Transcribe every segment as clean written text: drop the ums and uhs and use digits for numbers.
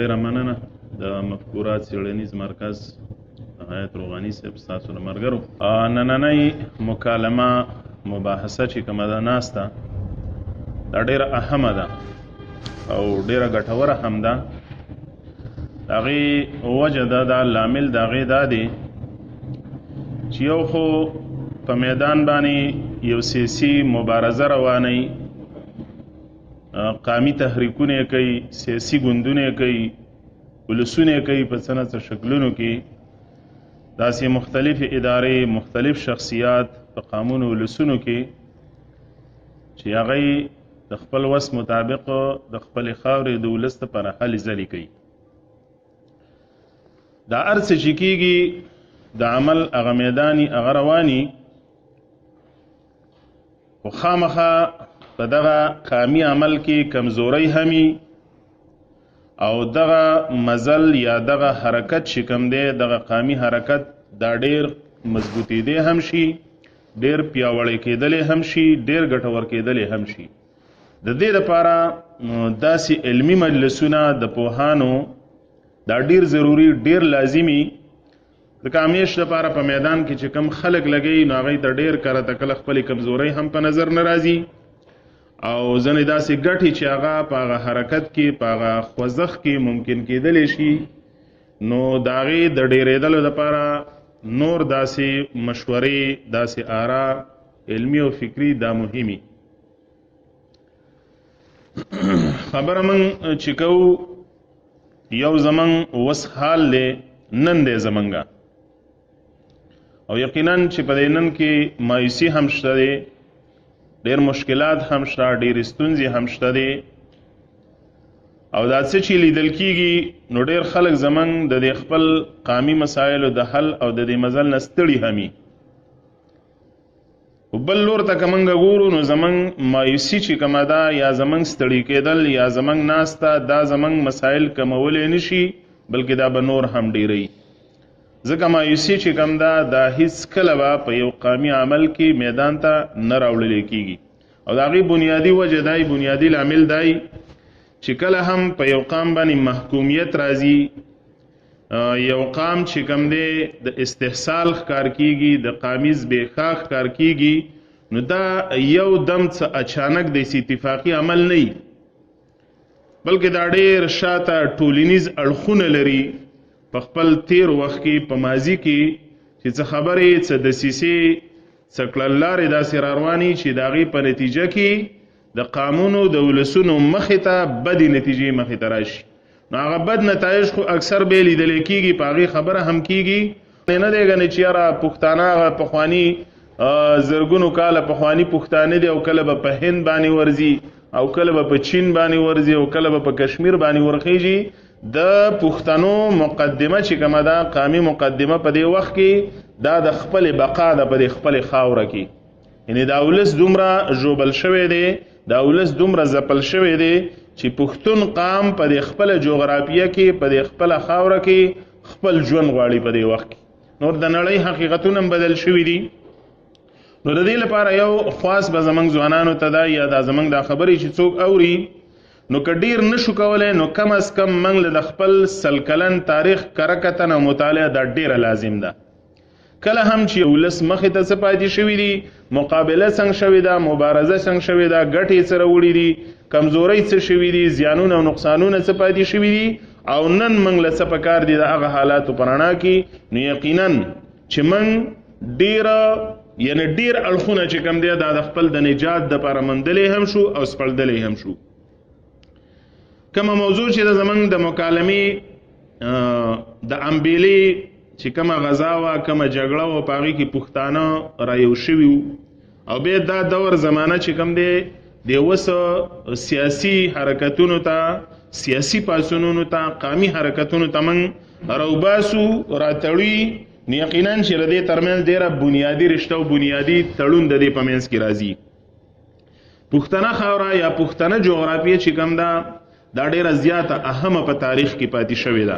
ډېره مننه د مفکورات څېړنیز مرکز حیات روغاني صاحب ستاسو له ملګرو. نننۍ مکالمه مباحثه چې کومه ده ناسته دا ډېره اهمه ده او ډېره ګټوره هم ده. د هغې وجه ده دا لامل د هغې دا دی چې یو خو په میدان باندې یو سیاسي مبارزه روانوي، قامي تحریکونه کوي، سیاسي ګوندونه کوي، ولسونه کوي په څه نه څه شکلونو کې. داسې مختلف ادارې، مختلف شخصیات په قامونو ولسونو کې چې هغوی د خپل وس مطابق د خپلې خاورې د ولس دپاره هلې ځلې کوي. دا هر څه چې کېږي د عمل هغه میداني هغه رواني، خو خامخا په دغه قامي عمل کې کمزورۍ همي او دغه مزل یا دغه حرکت چې کوم دی دغه قامي حرکت دا ډېر مضبوطېدی هم شي، ډېر پیاوړی کېدلی هم شي، ډېر ګټور کېدلی هم شي. د دې دپاره داسې علمي مجلسونه د پوهانو دا ډېر ضروري، ډېر لازمي. د کامیش دپاره په میدان کې چې کم خلک لګوي نو هغوی ته ډېر کله تکله خپلې کمزورۍ هم په نظر نه راځي او ځینې داسې ګټې چې هغه په هغه حرکت کې په هغه خوځښت کې ممکن کېدلی شي نو د هغې د ډېرېدلو دپاره نور داسې مشورې، داسې آرا علمي او فکري دا مهمي. خبره موږ چې کوو یو زموږ وس حال دی، نن دی زمونږه، او یقینا چې په دې نن کې مایوسي هم شته دی، ډېر مشکلات هم شته، ډېرې ستونزې هم شته دی. او دا څه چې لیدل کېږي نو ډېر خلک زموږ د دې خپل قامي مسایلو د حل او د دې مزل نه ستړي همي. خو بل لور ته که موږ ګورو نو زموږ مایوسي چې کومه ده یا زموږ ستړي کېدل یا زموږ ناسته دا زموږ مسایل کمولی نه شي، بلکې دا به نور هم ډېروي. ځکه مایوسي چې کوم ده دا هیڅکله به په یو قامي عمل کې میدان ته نه راوړلی کېږي. او د هغې بنیادي وجه دی، بنیادي لامل دی چې کله هم په یو قام باندې محکومیت راځي، یو قام چې کوم دی د استحصال ښکار کېږي، د قامي زبېښا ښکار کېږي، نو دا یو دم څه اچانک داسې اتفاقي عمل نه وي، بلکې دا ډېر شاته ټولنیز اړخونه لري. په خپل تیر وخت کې په ماضي کې چې څه خبرې، څه دسیسې، څه کړنلارې داسې راروانې چې د هغې په نتیجه کې د قامونو د ولسونو مخې ته بدې نتیجې مخې ته راشي. نو هغه بد نتایج خو اکثر به لیدلی کېږي، په هغې خبره هم کېږي. نه دی ګنې چې یاره پښتانه هغه پخواني زرګونو کاله پخواني پښتانه دي او کله به په هند باندې ورځي او کله به په چین باندې ورځي او کله به په کشمیر باندې ورخیږي. د پښتنو مقدمه چې کومه ده، قامي مقدمه په دې وخت کې دا د خپلې بقا ده په دې خپلې خاوره کې. یعنې دا ولس دومره ژوبل شوی دی، دا ولس دومره ځپل شوی دی چې پښتون قام په دې خپله جغرافیه کې، په دې خپله خاوره کې خپل ژوند غواړي په دې وخت کې. نور د نړۍ حقیقتونه هم بدل شوي دي. نو د دې لپاره یو خواص به زموږ ځوانانو ته ده یا دا زموږ دا خبرې چې څوک اوري نو که ډېر نشو کولی نو کم از کم موږ له د خپل سل کلن تاریخ کره کتنه او مطالعه دا ډېره لازم ده. کله هم چې ولس مخې ته څه پاتې شوي دي، مقابله څنګه شوې ده، مبارزه څنګه شوې ده، ګټې څه راوړي دي، کمزورۍ څه شوي دي، زیانونه او نقصانونه څه پاتې شوي دي، او نن موږ له څه پکار دي د هغه حالاتو په رڼا کې. نو یقینا چې موږ یعنې ډېر اړخونه چې کوم دی دا د خپل د نجات دپاره موندلی هم شو او سپړدلی هم شو. کومه موضوع چې د زموږ د مکالمې د امبیلې چې کومه غذا وه، کومه جګړه وه، په هغې کې پښتانه رایو شوي وو او بیا دا دور زمانه چې کوم دی د اوسه سیاسي حرکتونو ته، سیاسي پاڅونونو ته، قامي حرکتونو ته موږ راوباسو، راتړوي. نو یقینا چې د دې ترمنځ ډېره بنیادي رشته او بنیادي تړون د دې په منځ کې راځي. پښتنه خاوره یا پښتنه جغرافیه چې کوم ده دا ډېره زیاته اهمه په تاریخ کې پاتې شوې ده.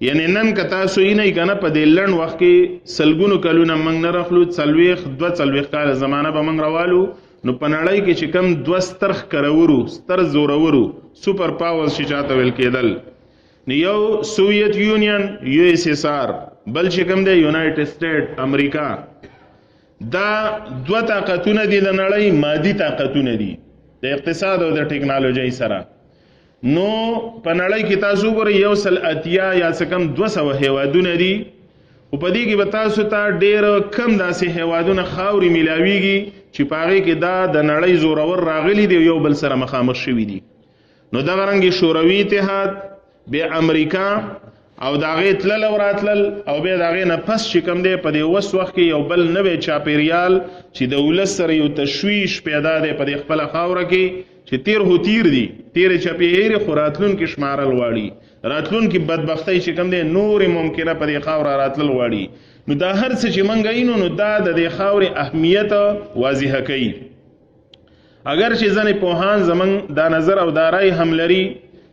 یعنې نن که تاسو یې نه که نه په دې لنډ وخت کې سلګونو کلونه موږ نه رخلو، 40-42 کاله زمانه به موږ راوالو، نو په نړۍ کې چې کوم دوه ستر ښکرورو، ستر زورورو، سوپر پاورز چې چاته ویل کېدل، یو سوویت یونین USSR، بل چې کوم دی یونایټډ سټیټ امریکا. دا دوه طاقتونه دي د نړۍ مادي طاقتونه دي د اقتصاد او د ټکنالوژۍ سره. نو په نړۍ کې تاسو ګورئ 180 یا څه کم 200 هیوادونه دي، او په دې کې به تاسو ته ډېر کم داسې هیوادونه خاورې میلاویږي چې په هغې کې دا د نړۍ زورور راغلي دي یو بل سره مخامخ شوي دي. نو دغه رنګې شوروي اتحاد، بیا امریکا او د هغې تلل او راتلل، او بیا د هغې نه پس چې کوم دی په دې اوس وخت کې یو بل نوی چاپېریال چې د ولس سره یو تشویش پیدا دی په دې خپله خاوره کې چې تیر هو تیر دي، تیرې چپې هېرې خو راتلونکي شمارل غواړي، راتلونکي بدبختۍ چې کوم دی نورې ممکنه په دې خاوره راتلل غواړي. نو دا هر څه چې موږ وینو نو دا د دې خاورې اهمیت واضحه کوي. اگر چې ځینې پوهان زموږ دا نظر او دا رای هم لري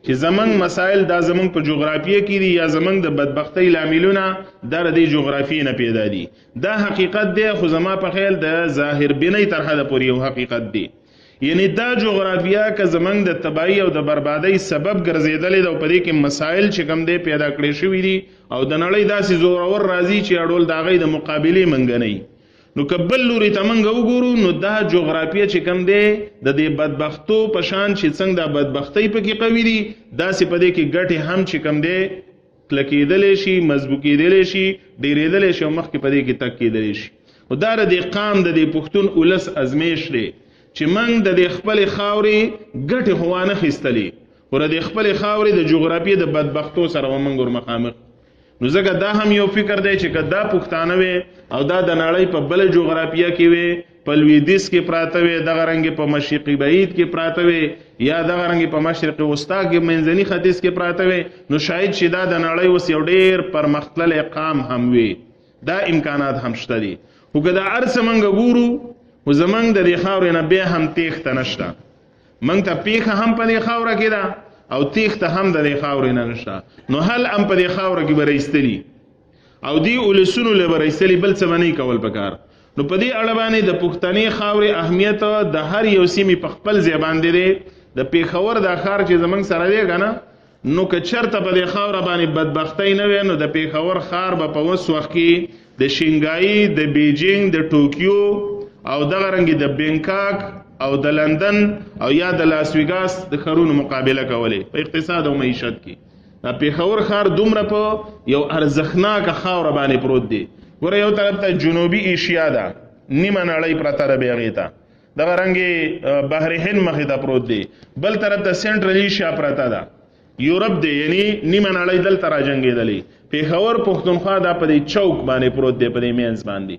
چې زموږ مسایل دا زموږ په جغرافیه کې دي یا زموږ د بدبختۍ لاملونه دا د دې جغرافیې نه پیدا دي. دا حقیقت دی، خو زما په خیال د ظاهر بینۍ تر حده پورې یو حقیقت دی. یعنی دا جغرافیه که زموږ د تباهي او د بربادۍ سبب ګرځېدلې ده او په دې کې مسایل چې کوم دی پیدا کړی شوي دي او د نړۍ داسې زورور راځي چې اړول د هغې د مقابلې منګنئ. نو که بل لوري ته موږ وګورو نو دا جغرافیه چې کوم دی د دې بدبختو په شان چې څنګه دا بدبختۍ پکې قوي دي، داسې په دې کې ګټې هم چې کوم دی کلکېدلی شي، مضبوطېدلی شي، ډېرېدلی شي او مخکې په دې کې تګ کېدلی شي. او دا د دې قام د دې پښتون ولس ازمیش دی چې موږ د دې خپلې خاورې ګټې خو وانه خیستلې، خو د دې خپلې خاورې د جغرافیې د بدبختو سره به موږ ورمخامخ. نو ځکه دا هم یو فکر دی چې که دا پښتانه وي او دا د نړۍ په بله جغرافیه کې وي، په لویدیځ کې پراته وي، دغه رنګې په مشرقي بعید کې پراته وي، یا دغه رنګې په مشرق وسطا کې منځني ختیځ کې پراته وي، نو شاید چې دا د نړۍ اوس یو ډېر پرمختللی قام هم وي. دا امکانات هم شته دي. خو که دا هر څه موږ ګورو خو زموږ د دې خاورې نه بیا هم تېښته نشته. موږ ته پیښه هم په دې خاوره کې ده او تېښته هم د دې خاورې نه نشته. نو حل هم په دې خاوره کې به رایستلي او دې ولسونو له به رایستلي، بل څه به نه کول پکار. نو په دې اړه باندې د پښتنې خاورې اهمیت د هر یو سیمې په خپل ځای باندې دی. د پېښور دا ښار چې زموږ سره دی که نه، نو که چېرته په دې خاوره باندې بدبختۍ نه وی نو د پېښور ښار به په اوس وخت کې د شنګایي، د بیجینګ، د ټوکیو او دغه رنګې د بینکاک او د لندن او یا د لاس ویګاس د ښارونو مقابله کولې په اقتصاد او معیشت کې. دا پېښور ښار دومره په یو ارزښتناکه خاوره باندې پروت دی. ګوره یو طرف ته جنوبي ایشیا ده، نیمه نړۍ پرته ده بیا هغې ته، دغه رنګې بحر هند مخې ته پروت دی، بل طرف ته سنټرل ایشیا پرته ده، یورپ دی، یعنی نیمه نړۍ دلته راجنګېدلې. پېښور پښتونخوا دا په دې چوک باندې پروت دی، په دې مینځ باندې.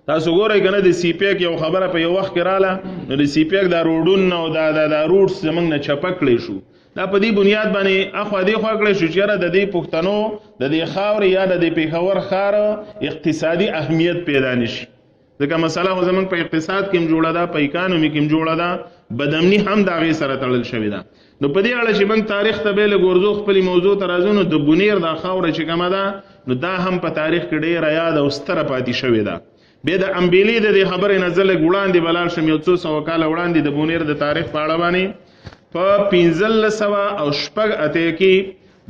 تاسو ګورئ که نه د سی پیک یو خبره په یو وخت کې راله، نو د سی پیک دا روډونه او دا روډس زموږ نه چپه کړی شو. دا په دې بنیاد باندې اخوا دې خوا کړی شو چې یاره د دې پښتنو د دې خاورې یا د دې پېښور ښار اقتصادي اهمیت پیدا نه شي. ځکه مسله خو زموږ په اقتصاد کې هم جوړه ده، په اکانومي کې هم جوړه ده، بدامني هم د هغې سره تړل شوې ده. نو په دې اړه چې موږ تاریخ ته بیا لږ ورځو خپلې موضوع ته راځو، نو د بونیر دا خاوره چې کومه ده نو دا هم په تاریخ کې ډېره یاد او ستره پاتې شوې ده. بیا د امبیلې د دې خبرې نه زه لږ وړاندې به لاړ شم، یو څو سوه کاله وړاندې د بونیر د تاریخ په اړه باندې په 1580 کې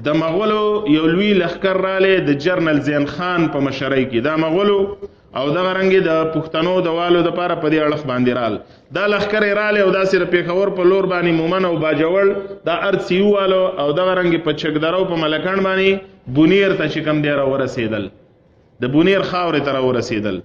د مغولو یو لوی لښکر رالی د جرنل زین خان په مشرۍ کې. دا مغولو او دغه رنګې د پښتنو د والو دپاره په دې اړخ باندې رال دا لښکر یې رالی او داسې د پېښور په لور باندې مومن او باجوړ دا ارڅ یې ووالو او دغه رنګې په چکدرو په ملکڼ باندې بونیر ته چې کوم دی راورسېدل، د بونیر خاورې ته راورسېدل.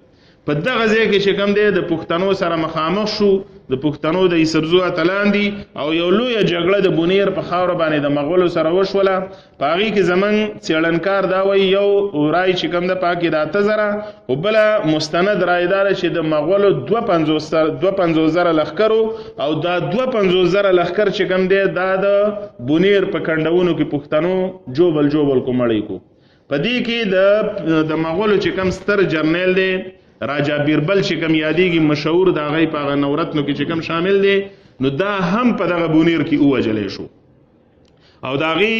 په دغه ځای کې چې کوم دی د پښتنو سره مخامخ شو، د پښتنو د یسرزو اتلان دي او یو لویه جګړه د بونیر په خاوره باندې د مغولو سره وشوله. په هغې کې زموږ څېړنکار دا وایي یو رای چې کوم ده په هغې کې د 8000 او بله مستند رای دا ده چې د مغولو 52,000 لښکرو او دا 52,000 لښکر چې کوم دی دا د بونیر په کنډونو کې پښتنو جوبل کو مړی کو. په دې کې د مغولو چې کوم ستر جرنیل دی راجا بیربل چې کوم یادېږي مشهور د هغې په هغه نورتنو کې چې کوم شامل دی، نو دا هم په دغه بونیر کې ووژلی شو. او د هغې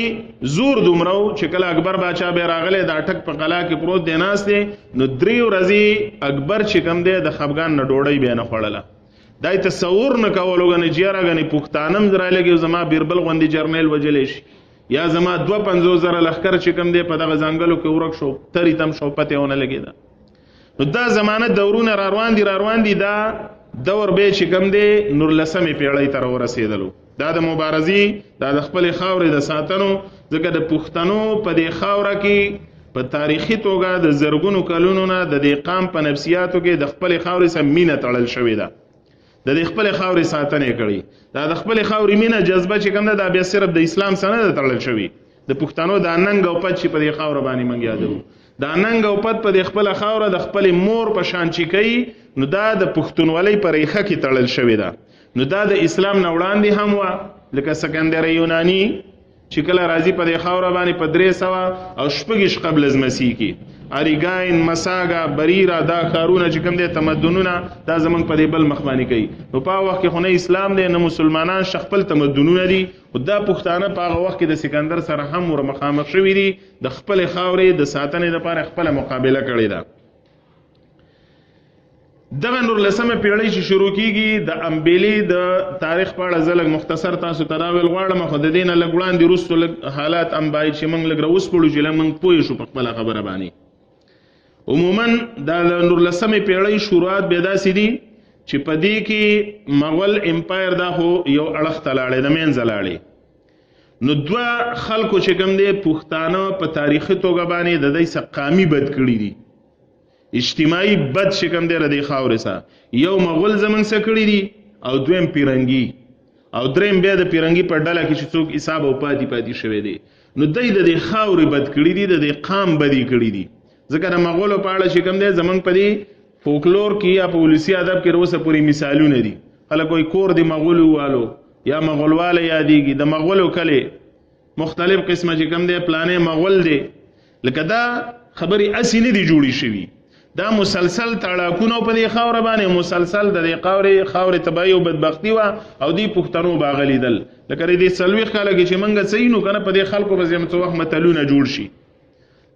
زور دومره و چې کله اکبر باچا بیا راغلی د اټک په قلعه کې پروت دی ناست دی، نو 3 ورځې اکبر چې کوم دی د خفګان نه ډوډۍ بیا نه خوړله. دا تصور نه کولو ګنې چې یاره ګنې پښتانه هم رالګي زما بیربل غوندې جرنیل وجلی شي، یا زما 250,000 لښکر چې کوم دی په دغه ځنګلو کې ورک شو ترې تم شو پته ونه لګېده. نو دا زمانه دورونه را روان دي دا دور به چې کوم دی 19مې پیړۍ ته ورسېدلو. دا د مبارزې دا د خپل خاورې د ساتنو ځکه د پښتنو په دې خاوره کې په تاریخي توګه د زرګونو کلونو نه د دې قام په نفسیاتو کې د خپل خاورې سره مینه تړل شوې ده. د دې خپل خاورې ساتنه کړي. دا د خپل خاورې مینه جذبه چې کوم ده دا بیا صرف د اسلام سره نه تړل شوی. د پښتنو د ننګ او پد چې په دې خاور باندې منګ یادو دا ننګ او پد په دې خپل خاور د خپل مور په شان چې کوي نو دا د پښتونولۍ په ریخه کې تړل شوی ده. نو دا د اسلام نه وړاندې هم و لکه سکندر یونانی چې کله راځي په دې خاور باندې په 300 او شپږ قبل از مسیح کې اریګاین مساګا بریرا دا کارونه چې کوم دي تمدنونه دا زمنګ په دې بل مخ باندې کوي. نو په وخت کې خو نه اسلام دی نه مسلمانان خپل تمدنونه دي او دا پښتانه په هغه وخت کې د سکندر سره هم ور مخامخ شوي دي د خپل خاورې د ساتنې لپاره خپل مقابله کړې ده. دغه 19مه پیړۍ چې شروع کیږي د امبیلی د تاریخ په اړه زلګ مختصر تاسو تداول غواړم خو د دینه لګ وړاندې وروسته حالات ام باید چې موږ لګ راوس پړو چې موږ پوه شو په خپل خبره باندې. عموما د 19مه پیړۍ شروعات به داسې دي چې په دې کې مغول امپایر دا خو یو اړخ ته لاړې د منځ لاړې. نو دوه خلکو چې کوم دي پښتانه په تاریخي توګه باندې د دې سقامي بد کړی دي اجتماعي بد چې کوم دی ردی خاورې سره یو مغول زمنګ سره کړی دي او دویم پیرنګي او دریم بیا د پیرنګي په ډله کې چې څوک حساب او پاتې شوی دی. نو د دې خاورې بد کړی دي د قام بدی کړی دي ځکه د مغولو په اړه چې کوم دی زمنګ په دې فولکلور کې یا په ولسی ادب کې روسه پوری مثالونه دي. خلک کوئی کور دی مغولو والو یا مغولواله یادېږي د مغولو کله مختلف قسمه چې کوم دی پلانې مغول دی لکه دا خبري اسی نه دی جوړی شوی. دا مسلسل تړاکونه په دې خاور باندې مسلسل د دې خاورې تباہی او بدبختی وا او دی پښتنو باغلیدل لکه دې سلوي خلک چې منګه سینو کنه په دې خلکو په زمته وخت متلونه جوړ شي.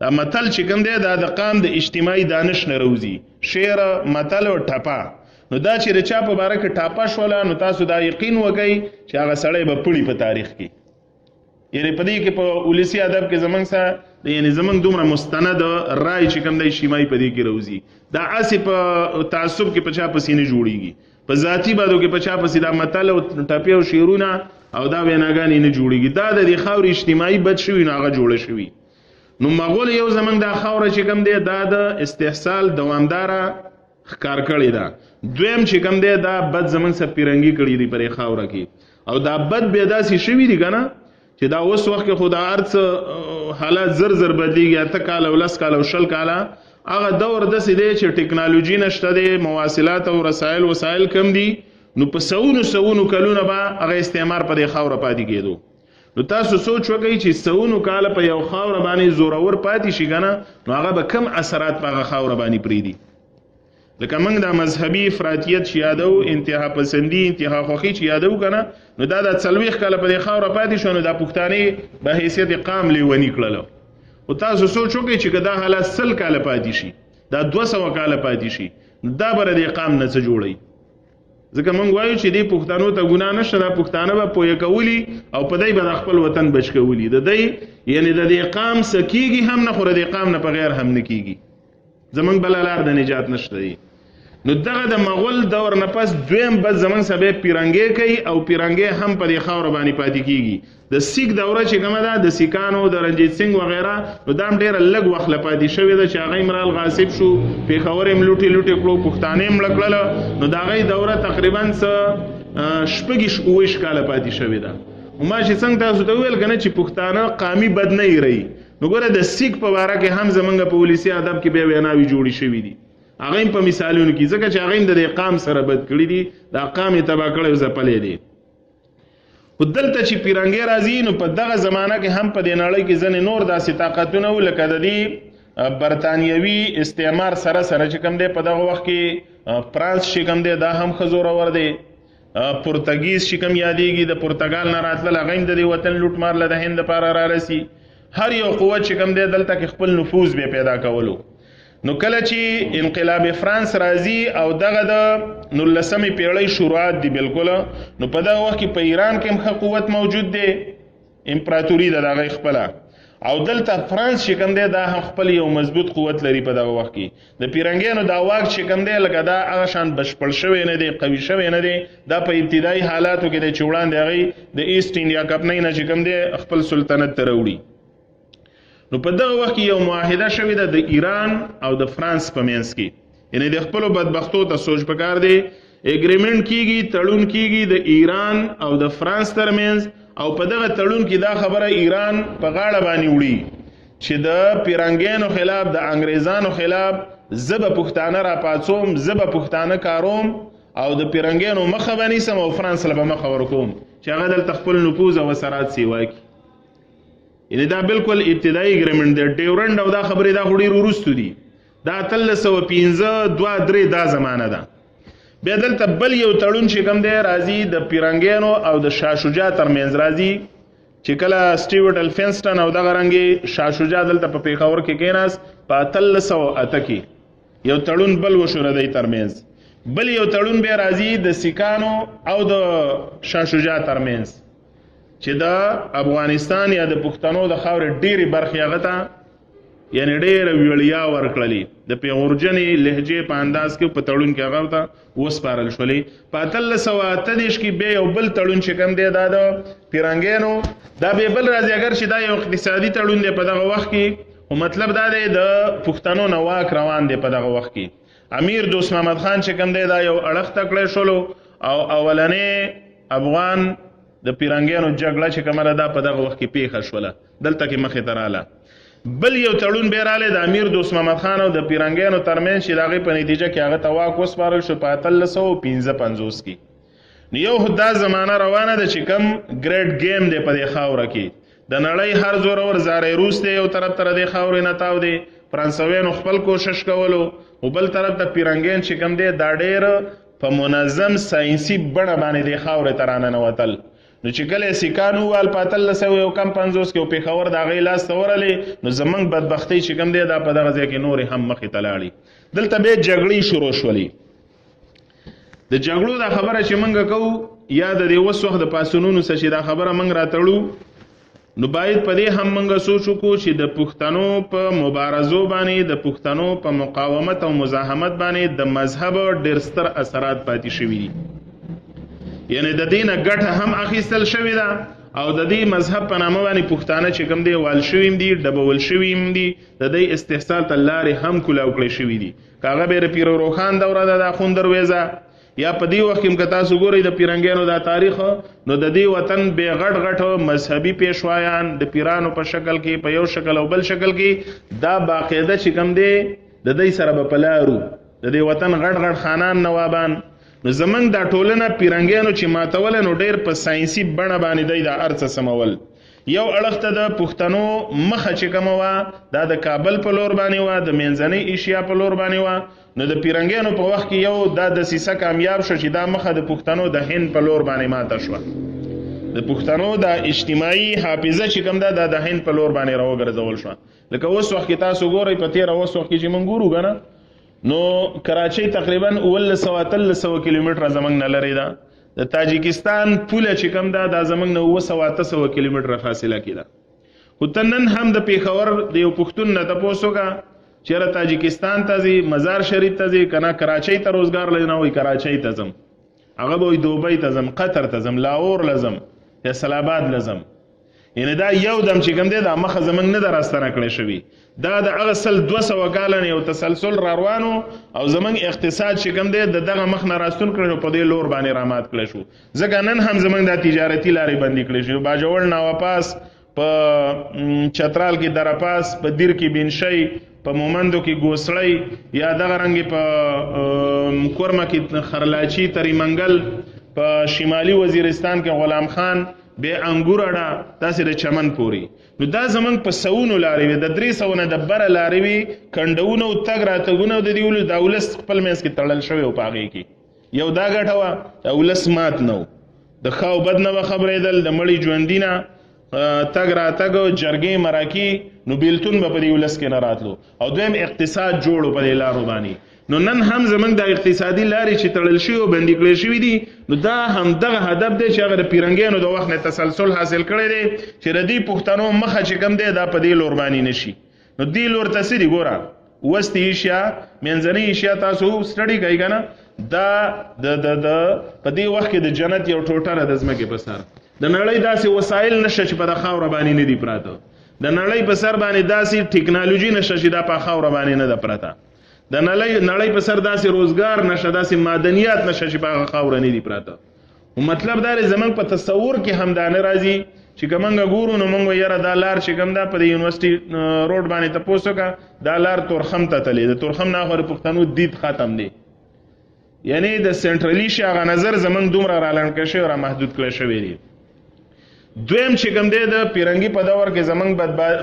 دا متل چې کوم دی دا د قام د اجتماعي دانش نه روزي شعر متل او ټپا. نو دا چې رچا په باره کې ټاپا شوله نو تاسو دا یقین وکئ چې هغه سړی به پړي په تاریخ کې یعنی په دې کې په ولسی ادب کې زمنګ سره یعنی زمنګ دومره مستند رای چې کوم دی شیمای په دې کې روزي. دا اسی په تعصب کې پچا پسې نه جوړیږي په ذاتی بادو کې پچا پسې دا متل او ټپی او شعرونه او دا ویناګانی نه جوړیږي. دا د خاور اجتماعي بد شوی نه هغه جوړ شوی. نو مغول یو زمنګ دا خاور چې کوم دی دا د استحصال دوامداره ښکار کړی دا. دویم چې کوم دی دا بد زمنګ سره پیرنګي کړی دی پرې خاور کې او دا بد به داسې شوی دی کنه چې دا اوس وخت کې خدا ارڅ حالات زر بدلیږي اته کال او لس کال او شل کال هغه دور داسې دی چې ټکنالوژي نشته دی مواصلات او وسایل کم دي نو په سونو کلونه به هغه استعمار په دې خاور پاتې کېدو. نو تاسو سوچ وکړئ چې سونو کال په یو خاور باندې زورور پاتې شي کنه نو هغه به کم اثرات په هغه خاور باندې پریدي. لکه موږ د مذهبي افراطیت چې یادو انتها پسندي انتها خوخي چې یادو کنه نو دا د 40 کاله په خاور پاتې شو نو د پښتانه به حیثیت قام لیونی کړل. او تاسو سوچ وکړئ چې دا حالت 100 کاله پاتې شي دا 200 کاله پاتې شي دا بر د قام نه څه جوړي. ځکه موږ وایو چې دې پښتنو ته ګناه نشته دا پښتانه به پوهه کولی او په دای به خپل وطن بچ کولی د دې یعنی د دې قام سکیږي هم نه خور د قام نه په غیر هم نه کیږي زمنګ بل لار د نجات نشته دی. نو دغه د مغول دور نه پس دویم بد زمنګ سبه پیرنګي کوي او پیرنګي هم په خاور باندې پاتې کیږي. د سیک دوره چې کومه ده د سیکانو د رنجیت سنگ وغیرہ نو دام ډیر لګ وخت لپاتې شوی ده چې هغه امرال غاصب شو په خاورې ملوټي کړو پښتانه ملکړل نو دا غي دوره تقریبا شپږ اوش کاله پاتې شوی ده. او ما چې څنګه تاسو ته ویل کنه چې پښتانه قامي بد نه یری نو ګوره د سیک په واره کې هم زمنګ په ولسی ادب کې به ویناوي جوړی شوی دي هغه په مثالونو کې ځکه چې هغه د قام سره بد کړی دي د قام تبا کړی او زپلې دي. ودلته چې پیرنګي راځي نو په دغه زمانہ کې هم په دې نړۍ کې ځنې نور داسې طاقتونه ولکه د دې برتانیوي استعمار سره چې کوم دی په دغه وخت کې فرانس چې کوم دی دا هم خزور ور دی پرتګیز چې کوم یادېږي د پرتګال نه راتلل هغه د دې وطن لوټ مار له هند لپاره را رسی هر یو قوت چې کوم دی دلته کې خپل نفوذ به پیدا کولو. نو کله چې انقلاب فرانس راځي او دغه د 19مې پیړۍ شروعات دی بالکل نو په دغه وخت کې په ایران کې هم قوت موجود دی امپراتوري د دغه خپله. او دلته فرانس چې کوم دی دا هم خپل یو مضبوط قوت لري په دغه وخت کې. د پیرنګیانو دا واک چې کوم دی لکه دا هغه شان بشپړ شوی نه دی، قوي شوی نه دی. دا په ابتدایي حالاتو کې دی چې وړاندې هغې د ایسټ انډیا کمپنۍ نه چې کوم دی خپل سلطنت ته راوړي. نو په دغه وخت کې یو معاهده شوې ده د ایران او د فرانس په منځ کې. یعنې د خپلو بدبختو ته سوچ پکار دی، اګریمنټ کیږي، تړون کیږي د ایران او د فرانس ترمنځ. او په دغه تړون کې دا خبره ایران په غاړه باندې وړي چې د پیرنګیانو خلاف، د انګریزانو خلاف زه به پښتانه راپاڅوم، زه به پښتانه کاروم او د پیرنګیانو مخه به نیسم او فرانس له به مخه ورکوم چې هغه دلته خپل نفوذ او اثرات سیوا کړي. یعنې دا بالکل ابتدایي اګریمنټ دی. ډیورنډ او دا خبرې دا خو ډېر وروستو دي، دا 1315 2-3 دا زمانه ده. بیا دلته بل یو تړون چې کوم دی راځي د پیرنګیانو او د شاه شجاع ترمنځ راځي چې کله سټیورټ الفنسټن او دغه رنګې شاه شجاع دلته په پېښور کې کېناست په 1308 کې یو تړون بل وشو د دوی ترمنځ. بل یو تړون بیا راځي د سیکانو او د شاه شجاع ترمنځ چې د افغانستان یا د پښتنو د خاورې ډېرې برخې هغه ته یعنی ډېره ویړیا ورکړلې د پیغورجنې لهجې په انداز کې په تړون کې هغه ته وسپارل شولې. په 1328 کې بیا یو بل تړون چې کوم دی دا د پیرنګیانو دا بیا بل راځي. اگر چې دا یو اقتصادي تړون دی په دغه وخت کې، خو مطلب دا دی د پښتنو نه واک روان دی په دغه وخت کې. امیر دوست محمد خان چې کوم دی دا یو اړخ ته کړی شولو او اولنې افغان د پیرنګیانو جګړه چې کومه ده په دغه وخت کې پیښه شوله، دلته کې مخې ته راله. بل یو تړون بیا رالی د امیر دوست محمد خان او د پیرنګیانو ترمنځ چې د هغې په نتیجه کې هغه ته واک وسپارل شو په 1355 کې. نو یو دا زمانه روانه ده چې کم ګریډ گیم دی په دې خاوره کې. د نړۍ هر زورور زاری روس دی یو طرف ته د دې خاورې نه تاو دی، فرانسویانو خپل کوشش کولو، او بل طرف ته پیرنګیان چې کم دی دا ډېر په منظم ساینسي بڼه باندې دې خاورې ته راننوتل. نو چې کله سیکان ووال په 1350 کې او پېښور د هغې لاس ته ورغلې، نو زموږ بدبختۍ چې کوم دی دا په دغه ځای کې نورې هم مخې ته لاړې. دلته بیا جګړې شروع شولې. د جګړو دا خبره چې موږ کوو یا د دې اوس وخت د پاڅونونو څخه چې دا خبره موږ راتړو، نو باید په دې هم موږ سوچ وکړو چې د پښتنو په مبارزو باندې، د پښتنو په مقاومت او مزاحمت باندې د مذهب ډېر ستر اثرات پاتې شوي دي. یعنی د دې نه ګټه هم اخیستل شوې ده او د دې مذهب په نامه باندې پښتانه چې کوم دی وال شوي هم دي، ډبول شوي هم دي، د دې استحصال ته لارې هم کولاو کړې شوي دي. که هغه بیا د پیر روښان دوره ده د اخون درویزه، یا په دې وخت کې که تاسو ګورئ د پیرنګیانو دا تاریخ، نو د دې وطن بې غټ غټ مذهبي پیشوایان د پیرانو په شکل کې، په یو شکل او بل شکل کې، دا باقاعده چې کوم دی د دوی سره به په لارو د دې وطن غټ غټ خانان نوابان. نو زمونږ دا ټولنه پیرنګیانو چې ماتوله، نو ډېر په ساینسي بڼه باندې دی دا هر څه سمول. یو اړخ ته د پښتنو مخه چې کومه وه دا د کابل په لور باندې وه، د منځنۍ ایشیا په لور باندې وه. نو د پیرنګیانو په وخت کې یو دا دسیسه کامیاب شو چې دا مخه د پښتنو د هند په لور باندې ماته شوه. د پښتنو دا اجتماعي حافظه چې کوم ده دا د هند په لور باندې راوګرځول شوه. لکه اوس وخت کې تاسو ګورئ په تېره اوس وخت کې چې موږ ګورو که نه، نو کراچۍ تقریبا 1300 کیلومتره زموږ نه لرې ده. د تاجکستان پوله چې کوم ده دا زموږ نه 700 کیلومتره فاصله کې ده. خو ته نن هم د پېښور د یو پښتون نه تپوس وکړه چېرې تاجکستان ته ځي، مزار شریف ته ځي، که نه کراچۍ ته روزګار لري، نه وایي کراچۍ ته ځم، هغه به وایي دوبۍ ته ځم، قطر ته ځم، لاهور له ځم، فیصل آباد له ځم. یعنې دا یو دم چې کوم دی دا مخه زموږ نه ده راستنه کړی شوي. دا د هغه 200 کاله نه یو تسلسل را روانو او زموږ اقتصاد چې کوم دی د دغه مخ نه راستون کړی نو په دې لور باندې رامات کړی شو. ځکه نن هم زموږ دا تجارتي لارې بندي کړی شو. باجوړ ناواپاس، په چترال کې درپاس، په دیر کې بینشۍ، په مومندو کې ګوسړی، یا دغه رنګې په کورمه کې خرلاچي، تریمنګل، په شمالي وزیرستان کې غلام خان، بیا انګور اډه، داسې د چمن پورې. نو دا زمونږ په سوونو لارې وي، د 300 نه د بره لارې وي، کنډونه او تګ راتګونه د دې دا ولس خپل منځ کې تړل شوی و. په هغې کې یو دا ګټه وه د ولس مات نه و، د ښه او بد نه به خبرېدل، د مړي ژوندي نه تګ راتګ، جرګې مرکې، نو بیلتون به په دې ولس کې نه راتلو. او دویم اقتصاد جوړ په دې لارو باندې. نو نن هم زمونږ د اقتصادي لارې چې تړل شوي او بندي کړی شوي دي نو دا هم دغه هدف دی چې هغه د پیرنګیانو د وخت نه تسلسل حاصل کړی دی چې د دې پښتنو مخه چې کوم دی دا په دې لور باندې نشي. نو دې لور ته څه دي ګوره وسطي ایشیا منځنۍ ایشیا تاسو سټډي کوئ که نه دا د په دې وخت کې د جنت یو ټوټه ده د ځمکې په سر. د نړۍ داسې وسایل نشته چې په د خاوره باندې نه دي پراته. د نړۍ په سر باندې داسې ټکنالوژي نشته چې دا په خاوره باندې نه ده پراته. د نړۍ په سر داسې روزګار نشته، داسې معدنیات نشته چې په هغه خاوره نه دي پراته. مطلب دا دی زمونږ په تصور کې هم دا نه راځي چې که موږ ګورو نو موږ یاره دا لار چې کوم ده په د یونیورسټي روډ باندې تپوس وکړه دا لار تورخم ته تللی، د تورخم نه هغه د پښتنو دید ختم دی. یعنی د سنټرلي شي هغه نظر زمونږ دومره رالنډ کړی شوی او را محدود کړی شوی دی. دویم چې کوم دی د پیرنګي په دور کې زمونږ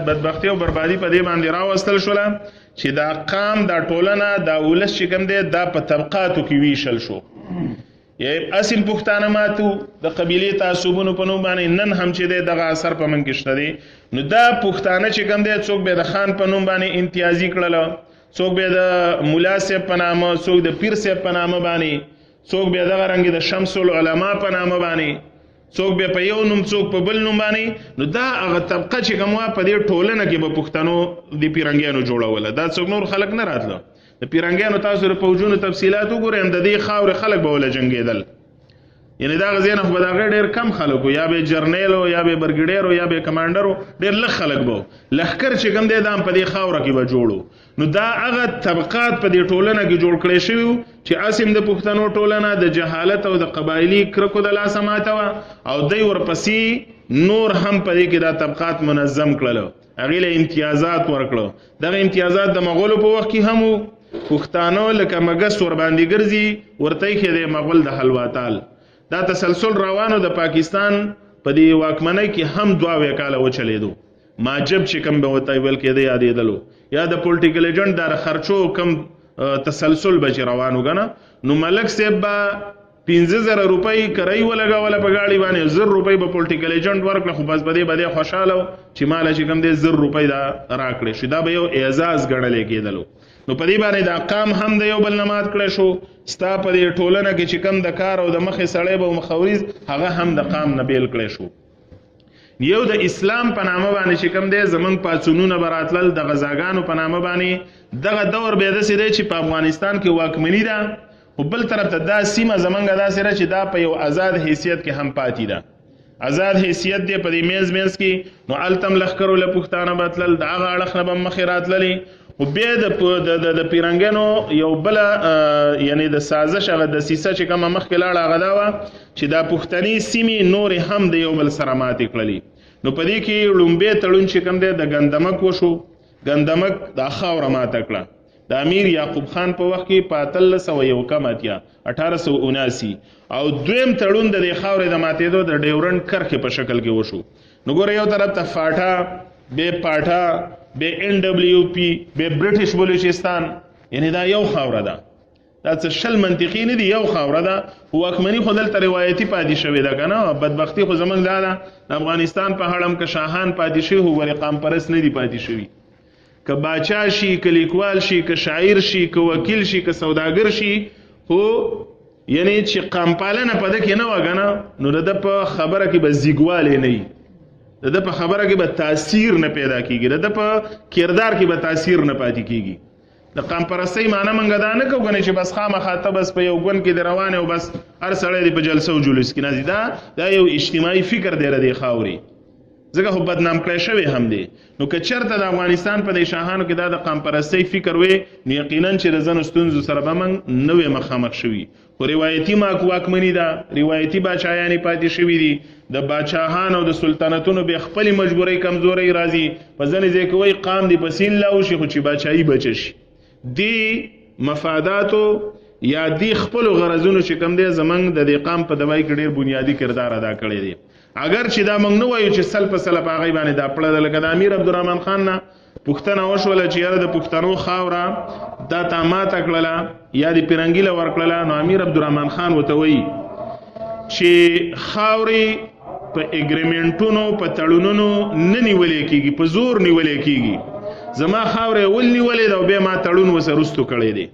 بدبختي او بربادي په دې باندې راوستل شوله چې دا قام دا ټولنه دا ولس چې کوم دی دا په طبقاتو کې ویشل شو. اصل پښتانه ماتو د قبیلې تعصبونو په نوم باندې نن هم چې دی دغه اثر په من کې شته دی. نو دا پښتانه چې کوم دی څوک به د خان په نوم باندې امتیازي کړله، څوک به د مولا صاحب په نامه، څوک د پیر صاحب په نامه باندې، څوک به دغه رنګ د شمس العلماء په نامه باندې، څوک به په یو نوم څوک په بل نوم باندې. نو دا هغه طبقه چې کوم وه په دې ټولنه کې به پښتنو د پیرنګیانو جوړوله. دا څوک نور خلک نه راتله. د پیرنګیانو تاسو د پوجونو تفصیلات وګورئ د دې خاورې خلک به وله جنګېدل. یعنی دا غزې نه خو به د هغې ډېر کم خلک وو، یا به جرنیل و یا به برګډیر و یا به کمانډر و، ډېر لږ خلک به و. لښکر چې کوم دی دا هم په دې خاوره کې به جوړ و. نو دا هغه طبقات په دې ټولنه کې جوړ کړی شوي وو چې اسیم د پښتنو ټولنه د جهالت او د قبایلي کرکو د لاسه ماته وه او دی ورپسې نور هم په دې کې دا طبقات منظم کړله، هغې له امتیازات ورکړه. دغه امتیازات د مغولو په وخت کې هم وو. پښتانه لکه مګس ورباندې ګرځي ورته ایښی دی مغول د حلواتال. دا تسلسل روانو د پاکستان په دې واکمنۍ کې هم 2 کاله وچلېدو. ماجب چې کوم به ورته ویل کېده یادېدلو، یا د پولیټیکل ایجنټ د خرچو کم تسلسل به چې روانو که نه. نو ملک صاحب به 15,000 روپۍ کرایي ولګوله په ګاډي باندې، 1000 روپۍ به پولیټیکل ایجنټ ورکړه، خو بس په دې به دی خوشحاله و چې ماله چې کوم دی 1000 روپۍ دا راکړې شي. دا به یو اعزاز ګڼلی کېدلو. نو په دې باندې دا قام هم د یو بل نه مات کړی شو. ستا په دې ټولنه کې چې کم د کار او د مخې سړی به مخوریز هغه هم د قام نه بیل کړی شو. یو د اسلام په نامه باندې چې کم دی زمونږ پاڅونونه به راتلل د غزاګانو په نامه باندې. دغه دور بیا داسې دی چې په افغانستان کې واکمني ده، خو بل طرف ته دا سیمه زمونږ داسې ده چې دا په یو آزاد حیثیت کې هم پاتې ده. آزاد حیثیت دی په دې منځ کې. نو هلته هم لښکرو له پښتانه به تلل، د هغه اړخ نه به مخې راتللې. خو بیا د پیرنګیانو یو بله یعنی د سازش هغه دسیسه چې کومه مخکې لاړه هغه دا وه چې دا پښتني سیمې نورې هم د یو بل سره ماتې کړلې. نو په دې کې لومبی تړون چې کوم دی د ګندمک وشو. ګندمک دا خاوره ماته کړه د امیر یعقوب خان په وخت کې په 1879 او دویم تړون د دې خاورې د ماتېدو د ډیورنډ کرښې په شکل کې وشو. نو ګوره یو طرف ته فاټا، بې پاټا، بې NWP، بې برټش بلوچستان، یعنی دا یو خاوره ده. دا څه شل منطقي نه دي، یو خاوره ده. واکمني خو دلته روایتي پاتې شوې ده که نه. بدبختي خو زمونږ دا ده د افغانستان په هړم که شاهان پاتې شوي خو ولې قام پرست نه دي پاتې شوي. که باچا شي، که لیکوال شي، که شاعر شي، که وکیل شي، که سوداګر شي، خو یعنی چې قام پالنه په ده کې نه وه که نه نو د ده په خبره کې به زیږوالی نه وي، د ده په خبره کې به تاثیر نه پیدا کېږي، د ده په کردار کې به تاثیر نه پاتې کېږي. د قام پرستۍ معنی موږ دا نه کوو چې بس خامخا ته بس په یو ګوند کې د روانې او بس هر سړی دی په جلسه او جلوس کې ناځي. دا یو اجتماعي فکر دی د دې خاورې، ځکه خو بدنام کړی شوی هم دی. نو که چېرته د افغانستان په دې شاهانو کې دا د قام پرستۍ فکر وی نو یقینا چې د ځینو ستونزو سره به موږ نه وی مخامخ شوي. خو روایتي واکمني ده، روایتي باچایانې پاتې شوي دي. د باچاهان او د سلطنتونو بیا خپلې مجبورۍ کمزورۍ راځي. په ځینې ځای کې وایي قام دې په سین لاو شي خو چې باچایي بچه شي. دې مفاداتو یا دې خپلو غرضونو چې کوم دی زموږ د دې قام په دوای کې ډېر بنیادي کردار ادا کړی دی. اگر چې دا موږ نه وایو چې سل په سله په هغې باندې دا پړه ده. لکه د امیر عبدالرحمن خان نه پوښتنه وشوله چې یاره د پښتنو خاوره دا تا ماته کړله یا د پیرنګي له ورکړله. نو امیر عبدالرحمن خان ورته وایي چې خاورې په اګریمنټونو په تړونونو نه نیولې کېږي، په زور نیولې کېږي. زما خاورې ول نیولې ده او بیا ما تړون ورسره رستو کړی دی.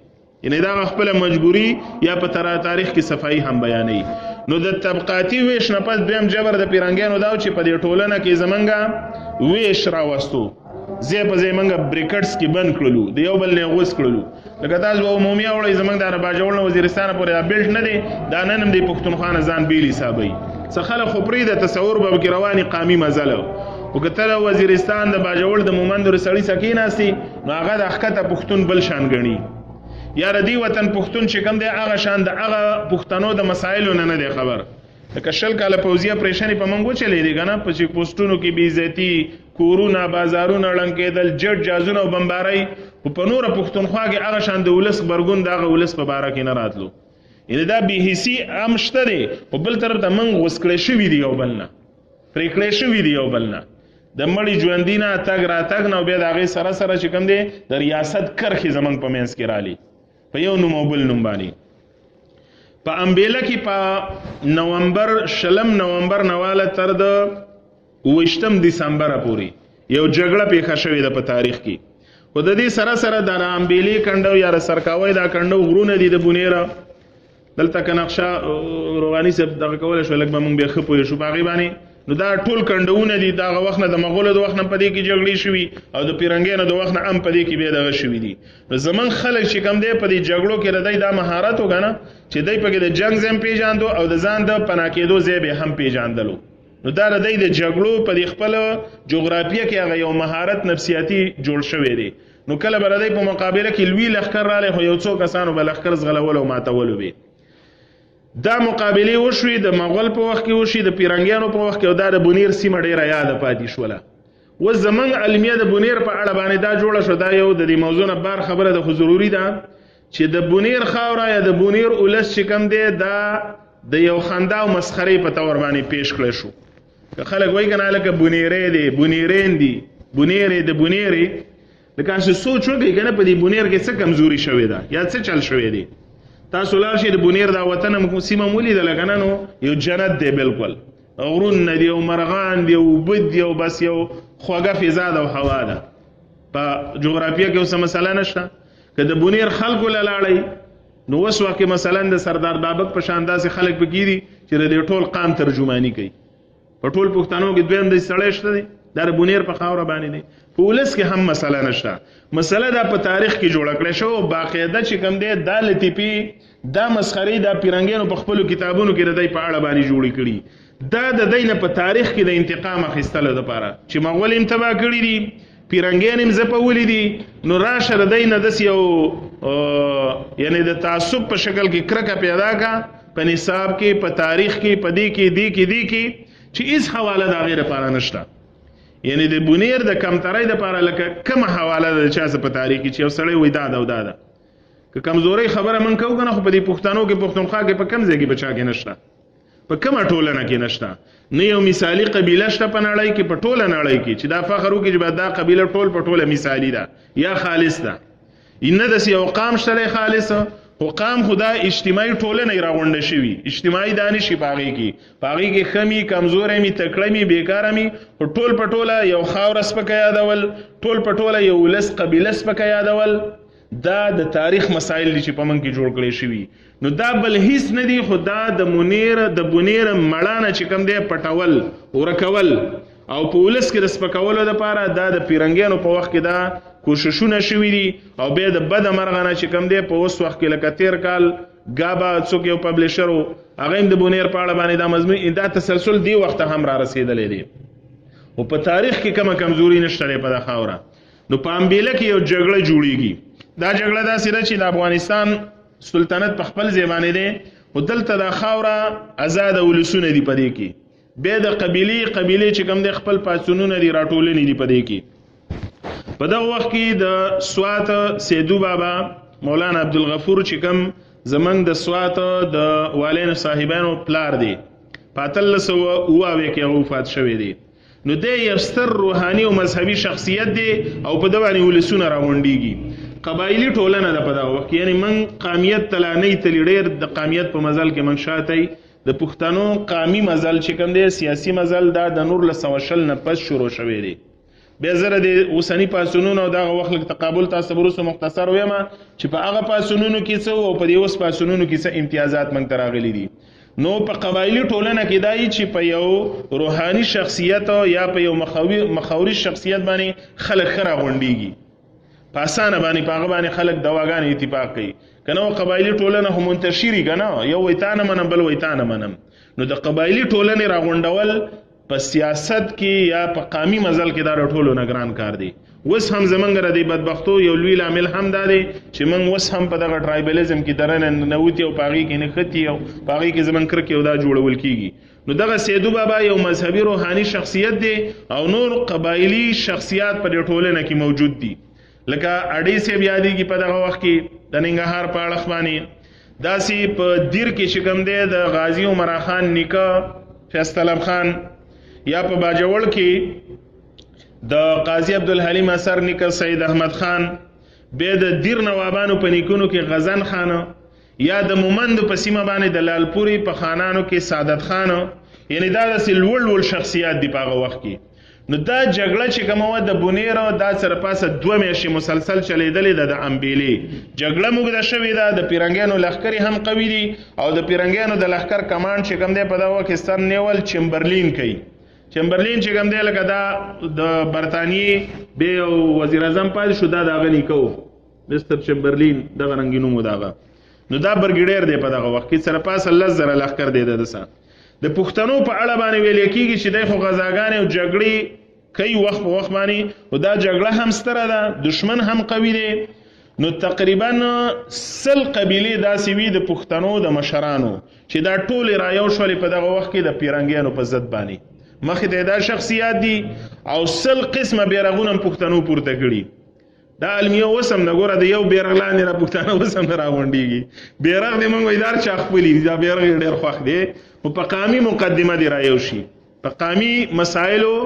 یعنی دا خپل مجبوری یا په تاریخ کې صفائی هم بیانې. نو د طبقاتی ویش نه پس دویم جبر د پیرنګیانو دا چې په دې ټولنه کې زمونږ ویش راوستو، زی په زی منګه بریکټس کې بند کړلو، د یو بل نه غوس کړلو. لکه تاسو به عمومي اوړئ زمونږ د رباجوړ نه وزیرستان پورې دا بیلټ نه دی، دا نن هم د پښتونخوا نه ځان بیل حسابوي. څه خلک خو پرېږده تصور به کې رواني قامي مزله خو که ته وزیرستان د باجوړ د مومندو سړي سره کېناستې نو هغه د ښکته پښتون بل شان ګڼي. یاره دې وطن پښتون چې کوم دی هغه شان د هغه پښتنو د مسایلو نه دی خبر. لکه 20 کاله پوځي اپریشنې په موږ وچلېدې که نه، په چیک پوسټونو کې بېعزتي، کورونه، بازارونه ړنګ کېدل، جټ جازونه او بمبارۍ، خو په نوره پښتونخوا کې هغه شان د ولس غبرګون د هغه ولس په باره کې نه راتلو. یعنې دا بېحسي هم شته دی، خو بل طرف ته موږ غوس کړی شوي دي یو بل نه، پرې کړی شوي دي یو بل نه. د مړي ژوندي نه تګ راتګ نه او بیا د هغې سره سره چې کوم دی د ریاست کرښې زموږ په منځ کې رالي په یو نوم او بل نوم باندې. په امبیله کې په نومبر 20 نومبر نواله تر د 28 دسمبره پورې یو جګړه پیښه شوې ده په تاریخ کې. خو د دې سره سره د امبیلې کنډو یا سرکاوی دا کنډو غرونه دي د بونیره دلته که نقشه روغاني صاحب دغه کولی شو لږ به مونږ بیا ښه پوه شو په هغې باندې. نو دا ټول کنډونه دي، د هغه وخت نه د مغولو د وخت نه په دې کې جګړې شوي او د پیرنګیانو د وخت نه هم په دې کې بیا دغه شوي دي. نو زمونږ خلک چې کوم دی په دې جګړو کې د دی دا مهارت و که نه چې دی پکې د جنګ ځای هم پېژاندو او د ځان د پناه کېدو ځای به هم پېژاندلو. نو دا د دی د جګړو په دې خپل جغرافیه کې هغه یو مهارت نفسیاتي جوړ شوی دی. نو کله به د دی په مقابله کې لوی لښکر رالی خو یو څو کسانو به لښکر ځغلولو او ماتولو وي. دا مقابلې وشوي د مغول په وخت کې وشي، د پیرنګیانو په وخت کې، او دا د بونیر سیمه ډیره یاده پاتې شوله. اوس زمونږ علمیه د بونیر په اړه باندې دا جوړه شو، دا یو د دې موضوع نه بار خبره ده خو ضروري ده چې د بونیر خاوره یا د بونیر اولس چې کوم دی دا د یو خندا او مسخرې په طور باندې پیش کړی شو. که خلک وایي که نه هلکه بونیرې دی، بونیرین دي، بونیرې د بونیرې، لکه هسې سوچ وکړئ که نه په دې بونیر کې څه کمزوري شوې ده یا څه چل شوی دی. تاسو لاړ شئ د بونیر دا وطن سیمه مو ولیدله که نه، نو یو جنت دی بلکل، غرونه دي او مرغان دي او اوبه دي او بس یو خوږه فضا ده او هوا ده. په جغرافیه کې اوس مسله نشته. که د بونیر خلکو له لاړئ نو اوس وخت کې مثلا د سردار بابک په شان داسې خلک پکې دي چې د دې ټول قام ترجماني کوي. په ټول پښتنو کې دویم داسې سړی شته دی دا د بونیر په خاوره باندې دی. په ولس کې هم مسله نشته. مسله دا په تاریخ کې جوړه کړې شو او باقاعده چې کوم دی دا لطیفي دا مسخرې دا پیرنګیانو په خپلو کتابونو کې د دی په اړه باندې جوړې کړي. دا د دی نه په تاریخ کې د انتقام اخیستلو دپاره چې مغول یې تباه کړي دي، پیرنګیان یې ځپولي دي، نو راشه د دی نه داسې یو یعنې د تعصب په شکل کې کرکه پیدا کا په نصاب کې، په تاریخ کې، په دې کې چې هیڅ حواله د هغې دپاره نشته. یعنی د بونیر د کمترۍ دپاره لکه کومه حواله ده چا څه په تاریخ کې چې یو سړی وایي دا ده او دا ده. که کمزورۍ خبره من کوو که نه، خو په دې پښتنو کې پښتونخوا کې په کوم ځای کې په چا کې نشته، په کومه ټولنه کې نشته. نه یو مثالي قبیله شته په نړۍ کې، په ټوله نړۍ کې چې دا فخر وکړي چې دا قبیله ټول په ټوله مثالي ده یا خالص ده. نه داسې یو قام شته دی خالص، خو قام خدا اجتماعي ټولنه یې راغونډه شوي، اجتماعي دا نشي په هغې کې، په هغې کې ښه مي، کمزوری مي، تکړه مي، بېکاره مي، خو ټول په ټوله یو خاوره سپکه یادول، ټول په ټوله یو ولس قبیله سپکه یادول. دا د تاریخ مسایل دي چې په موږ کې جوړ کړی شوي. نو دا بل هیڅ نه دي، خو دا د بونیر مړانه چې کوم دی پټول، ورکول او په ولس کې د سپکولو دپاره دا د پیرنګیانو په وخت کې دا کوششونه شوي دي. او بیا د بده مرغه نه چې کوم دی په اوس وخت کې لکه تېر کال ګابا څوک یو پبلیشر و هغه هم د بونیر په اړه باندې دا مضمون دا تسلسل دی وخته هم را رسېدلی دی. او په تاریخ کې کومه کمزوري نشته دی په دا خاوره. نو په امبیله کې یو جګړه جوړیږي. دا جګړه داسې ده چې د افغانستان سلطنت په خپل ځای باندې دی، خو دلته دا خاوره ازاده ولسونه دي په دې کې. بیا د قبیلې چې کوم دی خپل پاڅونونه دي راټولنې دي په دې کې. په دغه وخت کې د سوات سیدو بابا مولانا عبدالغفور چې کوم زمونږ د سوات د والین صاحبانو پلار دی، په 1890 کې هغه وفات شوی دی. نو دی یو ستر روحاني او مذهبي شخصیت دی او په ده باندې ولسونه راغونډېږي. قبایلي ټولنه ده په دغه وخت کې، یعنې موږ قامیت ته لا نه یې تلي، ډېر د قامیت په مزل کې موږ شاته یو. د پښتنو قامي مزل چې کوم دی سیاسي مزل دا د 1920 نه پس شروع شوی دی. بیا زره د اوسني پاسونونو او دغه وخت تقابل تاسو وروسته مختصر وایم چې په هغه پاسونونو کې څه او په دې اوس پاسونونو کې څه امتیازات موږ ته راغلي دي. نو په قبایلي ټولنه کې دای چې په یو روحاني شخصیت یا په یو مخاوري شخصیت باندې خلک خره غونډيږي، په اسانه باندې په هغه باندې خلک دواګان اتفاق کوي. کنه قبایلي ټولنه هم منتشري کنه یو ویتانه منم بل ویتانه منم. نو د قبایلي ټولنې راغونډول په سیاست کې یا په قامي مزل کې دا ټولو نگران کار دی. وس هم زمونږ را دی بدبختو یو لوی لامل هم دا دی چې موږ وس هم په دغه ټرایبلیزم کې درنه نوتی او پاغي کې نه ختی او پاغي کې زمون کرک یو دا جوړول کیږي. نو دغه سیدو بابا یو مذهبي روحاني شخصیت دی او نور قبایلی شخصیات په ټولنه کې موجود دي. لکه اډی سی بیا دی کې په دغه وخت کې د ننګرهار په اړه باندې داسې په دیر کې شکم دی د غازی عمر خان نیکه فیض طلب خان، یا په باجوړ کې د قاضی عبدالحلیم اثر نیکه سید احمد خان، بیا د دیر نوابانو په نیکونو کې غزن خان، یا د مومند په سیمه باندې د لالپوري په خانانو کې سعادت خان. یعنی دا داسې لوړ شخصیات دي په هغه وخت کې. نو دا جګړه چې کومه وه د بونیر دا سره پاسه 2 میاشتې مسلسل چلیدلې ده. د امبیلې جګړه موږده شوې ده. د پیرنګیانو لښکرې هم قوي دي او د پیرنګیانو د لښکر کمانډ چې کوم دی په دغه وخت کې سر نیول چمبرلین کوي. چمبرلین چې کوم دی لکه دا د برطانیې بیا وزیر اعظم پاتې شو، دا د هغه نیکه و مستر چمبرلین، دغه رنګي نوم و دغه. نو دا برګیډیر دی په دغه وخت کې، سره پاسه 10,000 لښکر دی دسه. د پښتنو په اړه باندې ویل کېږي چې دی خو غزاګانې او جګړې کوي وخت په وخت باندې، او دا جګړه هم ستره ده، دشمن هم قوي دی. نو تقریبا 100 قبیلې داسې وي د پښتنو د مشرانو چې دا ټولې رایو شولې په دغه وخت کې د پیرنګیانو په ضد باندې. مخې ته دا شخصیات دي او 100 قسمه بیرغونه پښتنو پورته کړي. دا المیه وسم نه ګوره د یو بیرغ لاندې را پښتانه وسم نه راغونډيږي. بیرغ دې موږ ویدار چا خپلې دا بیرغ ډېر خوښ دی. په قامي مقدمه دی رایو شي، په قامي مسایلو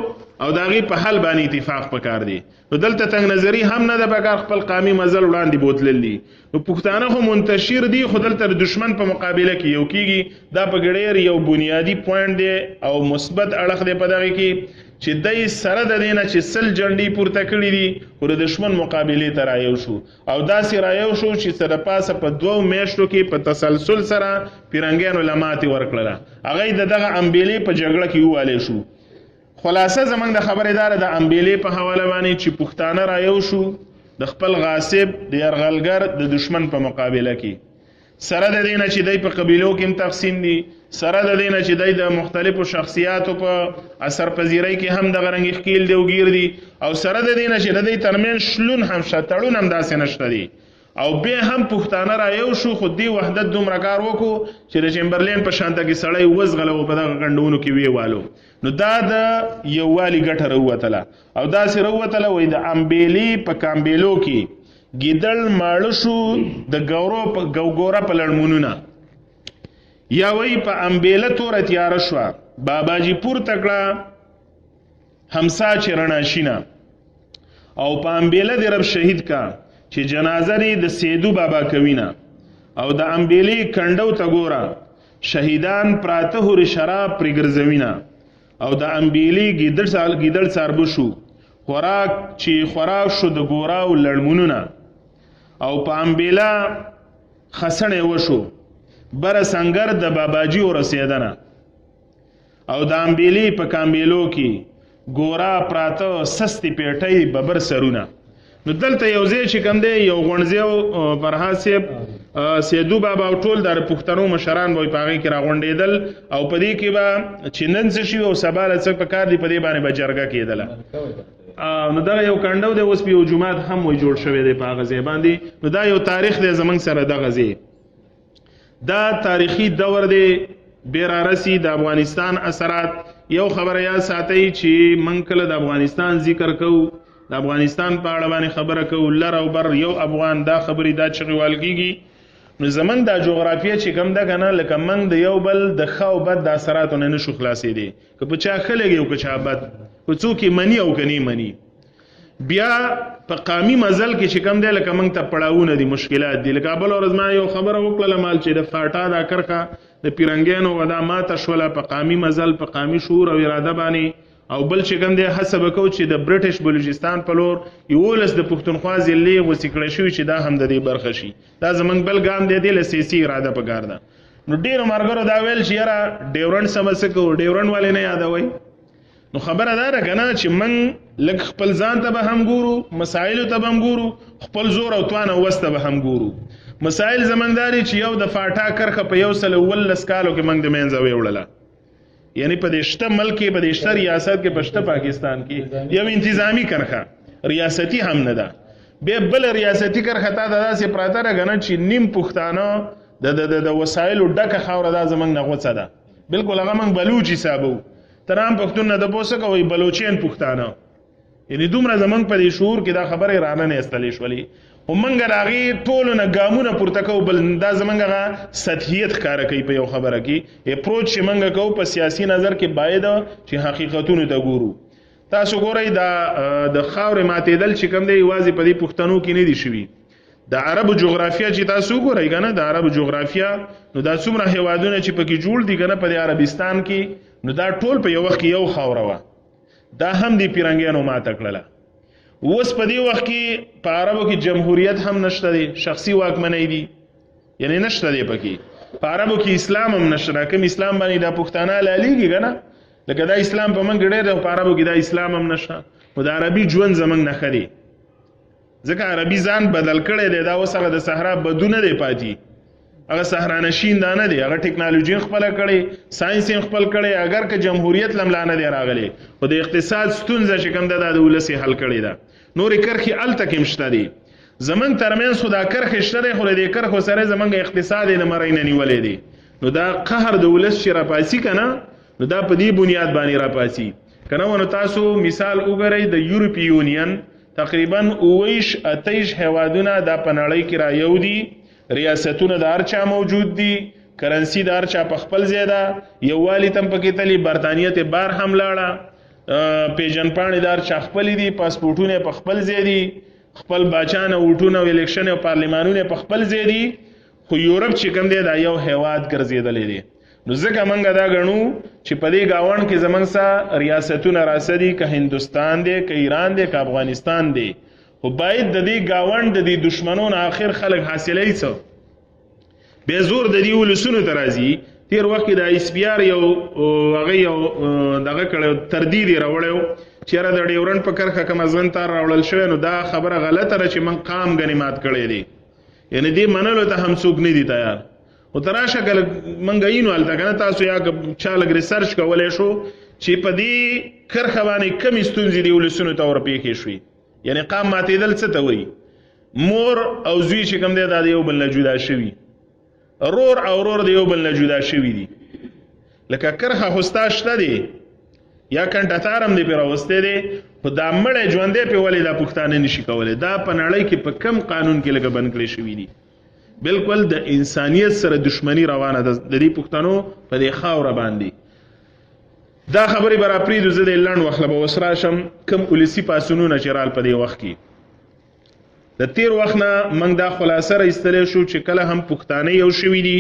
او داغي په حل باندې اتفاق پکار دی. نو دلته تنگ نظری هم نه د پکار خپل قامي مزل وړاندې بوتللی. نو پښتانه خو منتشر دي، خو دلته د دشمن په مقابله کې یو کیږي. دا په ګډیر یو بنیادی پوینټ دی او مثبت اړخ دی په دغه کې چې دای سره د دینه چې 100 جنډي پورته کړی دي او د دشمن مقابله ته رایو شو. او داسې رایو شو چې سره پاسه په 2 میاشتو کې په تسلسل سره پیرنګیانو لماتې ورکړله. هغه د دغه امبیلې په جګړه کې ووالی شو. خلاصه زمنګ د خبردار د امبیلې په حواله باندې چې پښتانه رایو شو د خپل غاصب د يرغلګر د دشمن په مقابله کې، سره د دینه چې دای په قبیلو کې تقسیم دي، سره د دینه چې دای د مختلفو شخصیاتو په اثر پذیرۍ کې هم د غرنګ خکیل دی او گیر دي، او سره د دینه چې د دای ترمن شلون هم شتړون هم داسې نشته دي. او بیا هم پښتانه رایو شو. خو دی وحدت دومره کار وکړو چې د چمبرلین په شانته کې سړی وزغله او په دغه غنډونو کې ویوالو. نو دا د یووالي ګټه راووتله او داسې راووتله وایي د امبیلې په کامبیلو کې ګیدړ ماړه شو د ګوګوره په لړمونونه، یا وایي په امبیله توره تیاره شوه، باباجي پورته کړه همسا چې رڼا شینه، او په امبیله دې رب شهید کا چې جنازه دې د سیدو بابا کوینه، او د امبیلې کنډو ته ګوره شهیدان پراته هورې شراب پرې ګرځوینه، او د امبیلې ګیدړ ساربو شو خوراک چې خوراک شو د ګورا او لړمونونه، او په امبیله خسنې وشو بره سنگر د باباجي ورسېدنه، او د امبیلې په کامبیلو کې ګورا پراته سستی پیټۍ ببر سرونه. نو دلته یو ځای چې کوم دی یو غونډځی فرهاد صاحب سیدو بابا او ټول د پښتنو مشران به په هغې کې راغونډېدل، او په دې کې به چې نن څه شي او سبا له څه په کار دي په دې باندې به جرګه کېدله. نو دغه یو کنډو دی، اوس په یو جومات هم وایي جوړ شوی دی په هغه ځای باندې. نو دا یو تاریخ دی زموږ سره دغه ځای، دا تاریخي دور دی بیا رارسي د افغانستان اثرات. یو خبره یاد ساتئ چې موږ کله د افغانستان ذکر کوو، د افغانستان په اړه باندې خبره کوو، لر او بر یو افغان دا خبرې دا چغیوال کېږي. نو زمونږ دا جغرافیه چې کوم ده که نه، لکه موږ د یو بل د ښه او بد د اثراتو نه نشو خلاصېدی، که په چا ښه لګي او که چا بد، که څوک یې مني او که نه مني. بیا په قامي مزل کې چې کوم دی لکه موږ ته پړاوونه دي، مشکلات دي. لکه بل ورځ ما یو خبره وکړله مال چې د فاټا دا کرښه د پیرنګیانو ودا ماته شوله په قامي مزل، په قامي شعور او اراده باندې، او بل چې کوم دی هڅه به کوو چې د برټش بلوچستان په لور 11 د پښتونخوا ضلعې غوڅې کړی شوي چې دا هم د دې برخه شي. دا زموږ بل ګام دی، دې له سیاسي اراده پکار ده. نو ډېرو ملګرو دا ویل چې یاره ډیورنډ سمه څه کوو، ډیورنډ ولې نه یادوئ؟ نو خبره دا ده که نه چې موږ لږ خپل ځان ته به هم ګورو، مسایلو ته به هم ګورو، خپل زور او توان او وس ته به هم ګورو. مسایل زموږ دا دي چې یو د فاټا کرښه په 119 کالو کې موږ د منځه ویوړله. یعنی په دې شته ملک کې، په دې شته ریاست کې، په شته پاکستان کې یو انتظامی کرښه، ریاستي هم نه ده. بیا بل ریاستي کرښه تا داسې پراته ده که نه چې نیم پښتانه د وسایلو ډکه خاوره دا زموږ نه غوڅه ده. بلکل هغه موږ بلوچ حسابو، ترام پښتون نه د پوسه کوي بلوچین پښتانه. یعنی دومره زموږ په دې شعور کې دا خبرې رانه نه ایستلې شولې. خو موږ د هغې ټولو نه ګامونه پورته کوو، بل دا زموږ هغه سطحیت ښکاره کوي په یو خبره کې. اپروچ چې موږ کوو په سیاسي نظر کې باید چې حقیقتونو ته ګورو. تاسو ګورئ دا د خاورې ماتېدل چې کوم دی یوازې په دې پښتنو کې نه دي شوي. د عربو جغرافیه چې تاسو ګورئ که نه، د عربو جغرافیه نو دا څومره هیوادونه چې پکې جوړ دي که نه په دې عربستان کې، نو دا ټول په یو وخت کې یو خاوره وه. دا هم د پیرنګیانو ماته کړله. اوس په دې وخت کې په عربو کې جمهوریت هم نشته دی، شخصي واکمنۍ دي، یعنی نشته دی پکې. په عربو کې اسلام هم نشته، کوم اسلام باندې دا پښتانه لالیږي که نه، لکه دا اسلام په موږ ډېر دی، په عربو کې دا اسلام هم نشته. خو د عربي ژوند زموږ نه ښه دی، ځکه عربي ځان بدل کړی دی. دا اوس هغه د صحرا بدو نه دی پاتې، هغه صحرانشین دا نه دی، هغه ټکنالوژي خپله کړې، ساینس یې خپل کړی. اگر که جمهوریت لم لا نه دی راغلی، خو د اقتصاد ستونزه چې کوم ده دا د ولس یې حل کړې ده. نورې کرښې هلته کې هم شته دي، زموږ ترمنځ خو دا کرښې شته دی، خو د دې کرښو سره زموږ اقتصاد یې له مرۍ نه نیولی دی. نو دا قهر د ولس چې راپاسي که نه، نو دا په دې بنیاد باندې راپاسي که نه. نو تاسو مثال وګورئ، د یورپي یونین تقریبا 28 هیوادونه دا په نړۍ کې را یو دي، ریاستونه د هر چا موجود دي، کرنسي د هر چا په خپل ځای ده، یووالي ته هم پکې تلي، برطانیه ته بار هم لاړه، پیژنپاڼې د هر چا خپلې دي، پاسپورټونه په خپل ځای دي، خپل باچان او ووټونه او الیکشن او پارلمانونه په خپل ځای دي. خو یورپ چې کوم دی دا یو هیواد ګرځېدلی دی. نو ځکه موږ دا ګڼو چې په دې ګاونډ کې زموږ سره ریاستونه راسه دي، که هندوستان دی، که ایران دی، که افغانستان دی. خو باید د دې ګاونډ د دې دشمنونو آخر خلک حاصلی څه؟ بیا زور د دې ولسونو ته راځي. تیر وخت کې د ISPR یو هغه یو دغه کړی تردید یې راوړی و چې یاره د ډیورنډ په کرښه کوم ازغن تار راوړل شوی، نو دا خبره غلطه ده چې موږ قام ګنې مات کړی دی. یعنې دې منلو ته هم څوک نه دي تیار. خو ته راشه که موږ اینو هلته که نه، تاسو یا که چا لږ ریسرچ کولی شو چې په دې کرښه باندې کمې ستونزې دې ولسونو ته ورپېښې شوي. یعنی قام ماتېدل څه ته وایي؟ مور او زوی چې کوم دی دا د یو بل نه جدا شوي، رور او رور د یو بل نه جدا شوي دي. لکه کرښه خو ستا شته دی، یا کنټه تار هم دی پرې راوستی دی، خو دا مړی ژوندی پرې ولې دا پښتانه نشي کولی؟ دا په نړۍ کې په کم قانون کې لکه بند کړی شوي دي. بلکل د انسانیت سره دشمنی روانه ده د دې پښتنو په دې خاوره باندې. دا خبرې به راپرېږدو، زه د لنډ وخت له به اوس راشم کوم ولسي پاڅونونه چې رال په دې وخت کې. د تیر وخت نه موږ دا خلاصه راایستلی شو چې کله هم پښتانه یو شوي دي،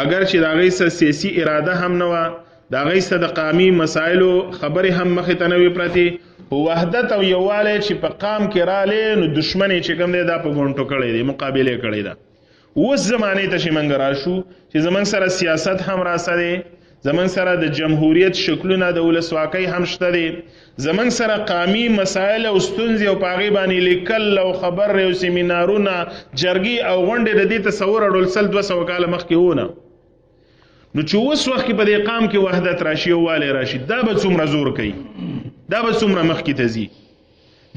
اگر چې د هغوی څه سیاسي اراده هم نه وه، د هغوی څه د قامي مسایلو خبرې هم مخې ته نه وې پرتې، خو وحدت او یووالی چې په قام کې رالی، نو دشمن یې چې کوم دی دا په ګونټو کړی دی، مقابله کړې ده. اوس زمانې ته چې موږ راشو چې زموږ سره سیاست هم راسه دی، زموږ سره د جمهوریت شکلونه د ولسواکۍ هم شته دی، زموږ سره قامي مسایل او ستونزې او په هغې باندې لیکل او خبر او سیمینارونه، جرګې او غونډې د دې تصور اړول 100-200 کاله مخکې ونه. نو چې اوس وخت کې په دې قام کې وحدت راشي، یووالی راشي، دا به څومره زور کوي، دا به څومره مخکې ته ځي،